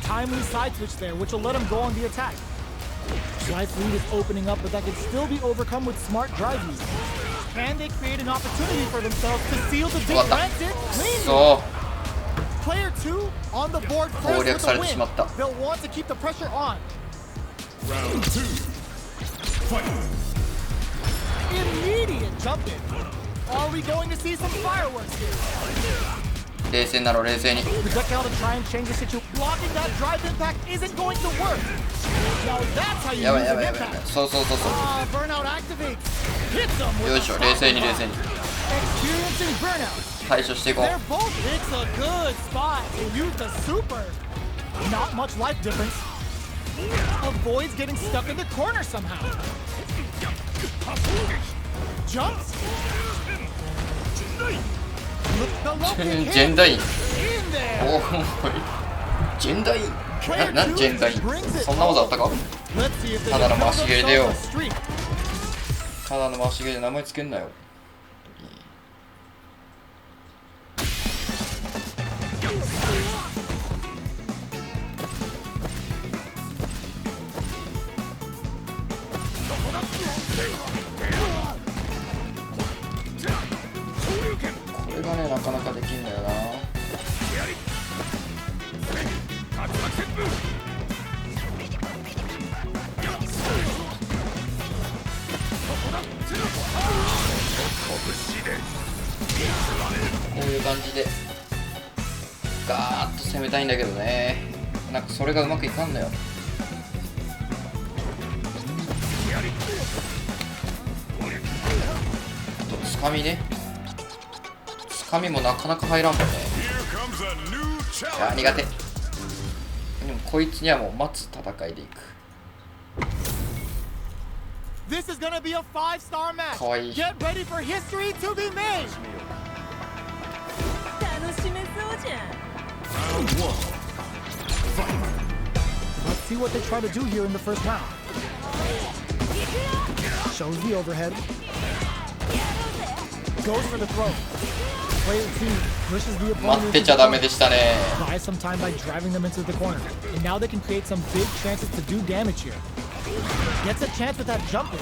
Timely side switch there, which will let him go on the attack. Life lead is opening up, but that can still be overcome with smart drive use. Can they create an opportunity for themselves to seal the big rancid? そう。 Player 2 on the board first 攻略 with さ the れてし win. まった。 They'll want to keep the pressure on. Round 2. Fight. Immediate jump in. Are we going to see some fireworks here? 冷静になろう、冷静に。 Projectile to try and change the situation. Blocking that drive impact isn't going to work. Now that's how you やばい use や an ばいやばい。 impact. そうそうそうそう Burnout activates. Hits them よ with いしょ、 a 冷静に stop 冷静に Experiencing burnout. 対処していこ They're う。 both. It's a good spot to use the super. Not much life difference. Avoids getting stuck in the corner somehow. Jumps. Look the low kick ジェンダイン。 in お there. お、ジェンダイン。なんジェンダイン。そんな技あったか Let's see if they ただの can 回 build し蹴りでよ themselves a streak. ただの回し蹴りで名前つけんなよ。これがね、なかなかできんだよな。こういう感じでガーッと攻めたいんだけどね、なんかそれがうまくいかんのよ。あとつかみね、つかみもなかなか入らんもんね。いや苦手。でもこいつにはもう待つ戦いでいく。 This is gonna be a 5-star match. かわいい。 Get ready for history to be made. 楽しめそうじゃん。 Let's see what they try to do here in the first round. Shows the overhead. Goes for the throw. Player 2 pushes the 待 opponent って into ちゃ the ダメ corner. でしたね。 Buy some time by driving them into the corner. And now they can create some big chances to do damage here. Gets a chance with that jump in.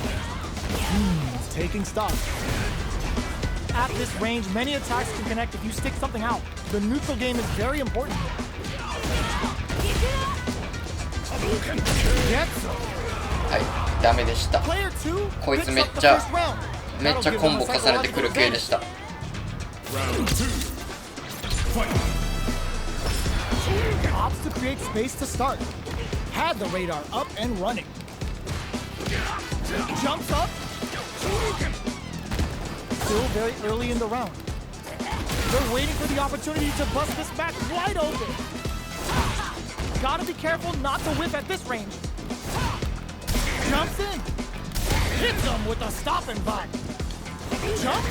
Taking stock. At this range, many attacks can connect if you stick something out. The neutral game is very important here. Gets him. はい、ダメでした。 Player 2こいつ picks めっ up ちゃ the first round. めっちゃ That'll give コン them ボ a 重ねてくる psychological 系で advantage. した。 Round 2. Fight. Opts to create space to start. Had the radar up and running. Jumps up. Still very early in the round. They're waiting for the opportunity to bust this match wide open. Gotta be careful not to whip at this range. Jumps in. Hits him with a stop and bot. Jump.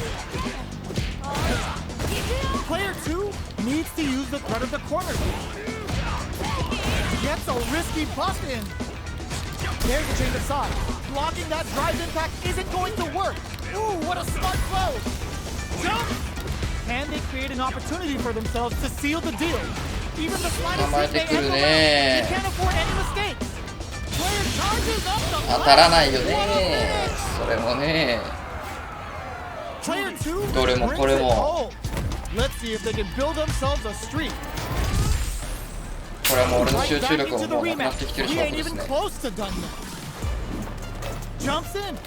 Player 2 needs to use the threat of the corner. Gets a risky bust in. There's a change of side. Blocking that drive impact isn't going to work. Ooh, what a smart throw. Jump! And they create an opportunity for themselves to seal the deal. Even the slightest hit may end the round. They can't afford any mistakes. Player charges up the 当たらないよね。それもね。 Player 2どれもこれも。 Let's see if they can build themselves a streak. これはもう俺の集中力ももうなくなってきてる He 証拠 ain't です even ね。 close to done yet. Jumps in.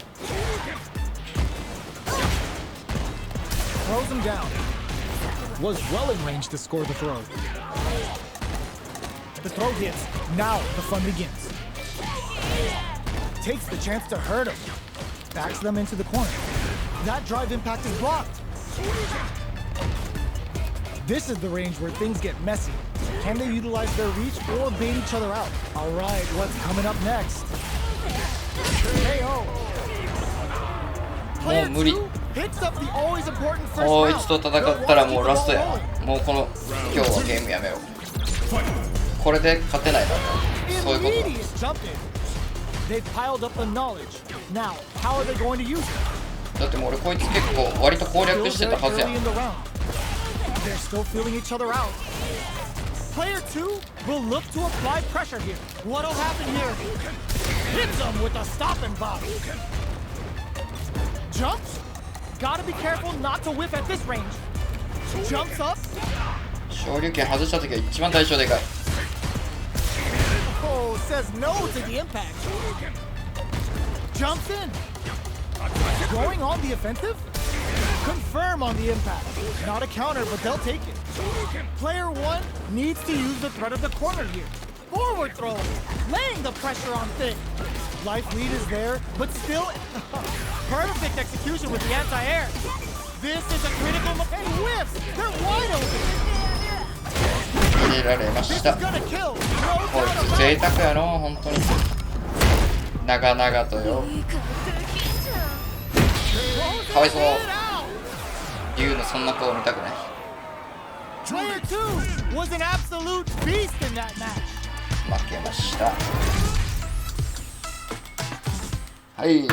Throws him down. Was well in range to score the throw. The throw hits. Now the fun begins. Takes the chance to hurt him. Backs them into the corner. That drive impact is blocked. This is the range where things get messy. Can they utilize their reach or bait each other out? All right, what's coming up next? KO. Player 2 hits up the always important first もう round. 一度戦ったらもうラストや。もうこの今日はゲームやめよう。これで勝てないな。そういうことだ。 Immediate jump in. They've piled up the knowledge. Now, how are they going to use it? だってもう俺こいつ結構割と攻略してたはずや。 Early in the round. They're still feeling each other out. Player 2 will look to apply pressure here. What'll happen here? Hits him with a stop and bob. Jumps? Gotta be careful not to whiff at this range. Jumps up. 昇竜拳外した時は一番対象でかい。 Oh, says no to the impact. Jumps in. Going on the offensive? Confirm on the impact. Not a counter, but they'll take it. Player 1 needs to use the threat of the corner here. Forward throw, laying the pressure on Thick. Life lead is there, but still perfect execution with the anti-air. This is a critical moment. And whiffs! They're wide open. 入れられま This し is た。 gonna kill. こ No い doubt つ about 贅 it. 沢やの本当に。長々とよ。かわいそう。 It out. 竜のそんな顔見たくない。 Player 2 was an absolute beast in that match. 負けました。はい。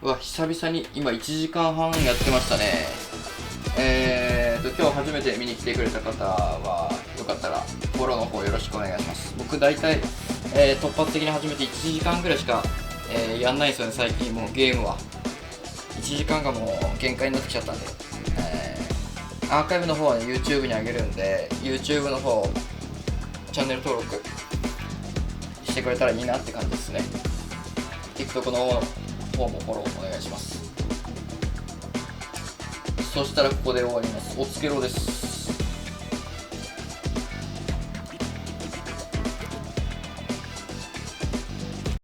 うわ久々に今1時間半やってましたね。今日初めて見に来てくれた方はよかったらフォローの方よろしくお願いします。僕大体、突発的に始めて1時間ぐらいしか、やんないんですよね。最近もうゲームは1時間がもう限界になってきちゃったんで、アーカイブの方は、ね、YouTube に上げるんで YouTube の方チャンネル登録してくれたらいいなって感じですね。 TikTok の方もフォローお願いします。そしたらここで終わります。おつけろです。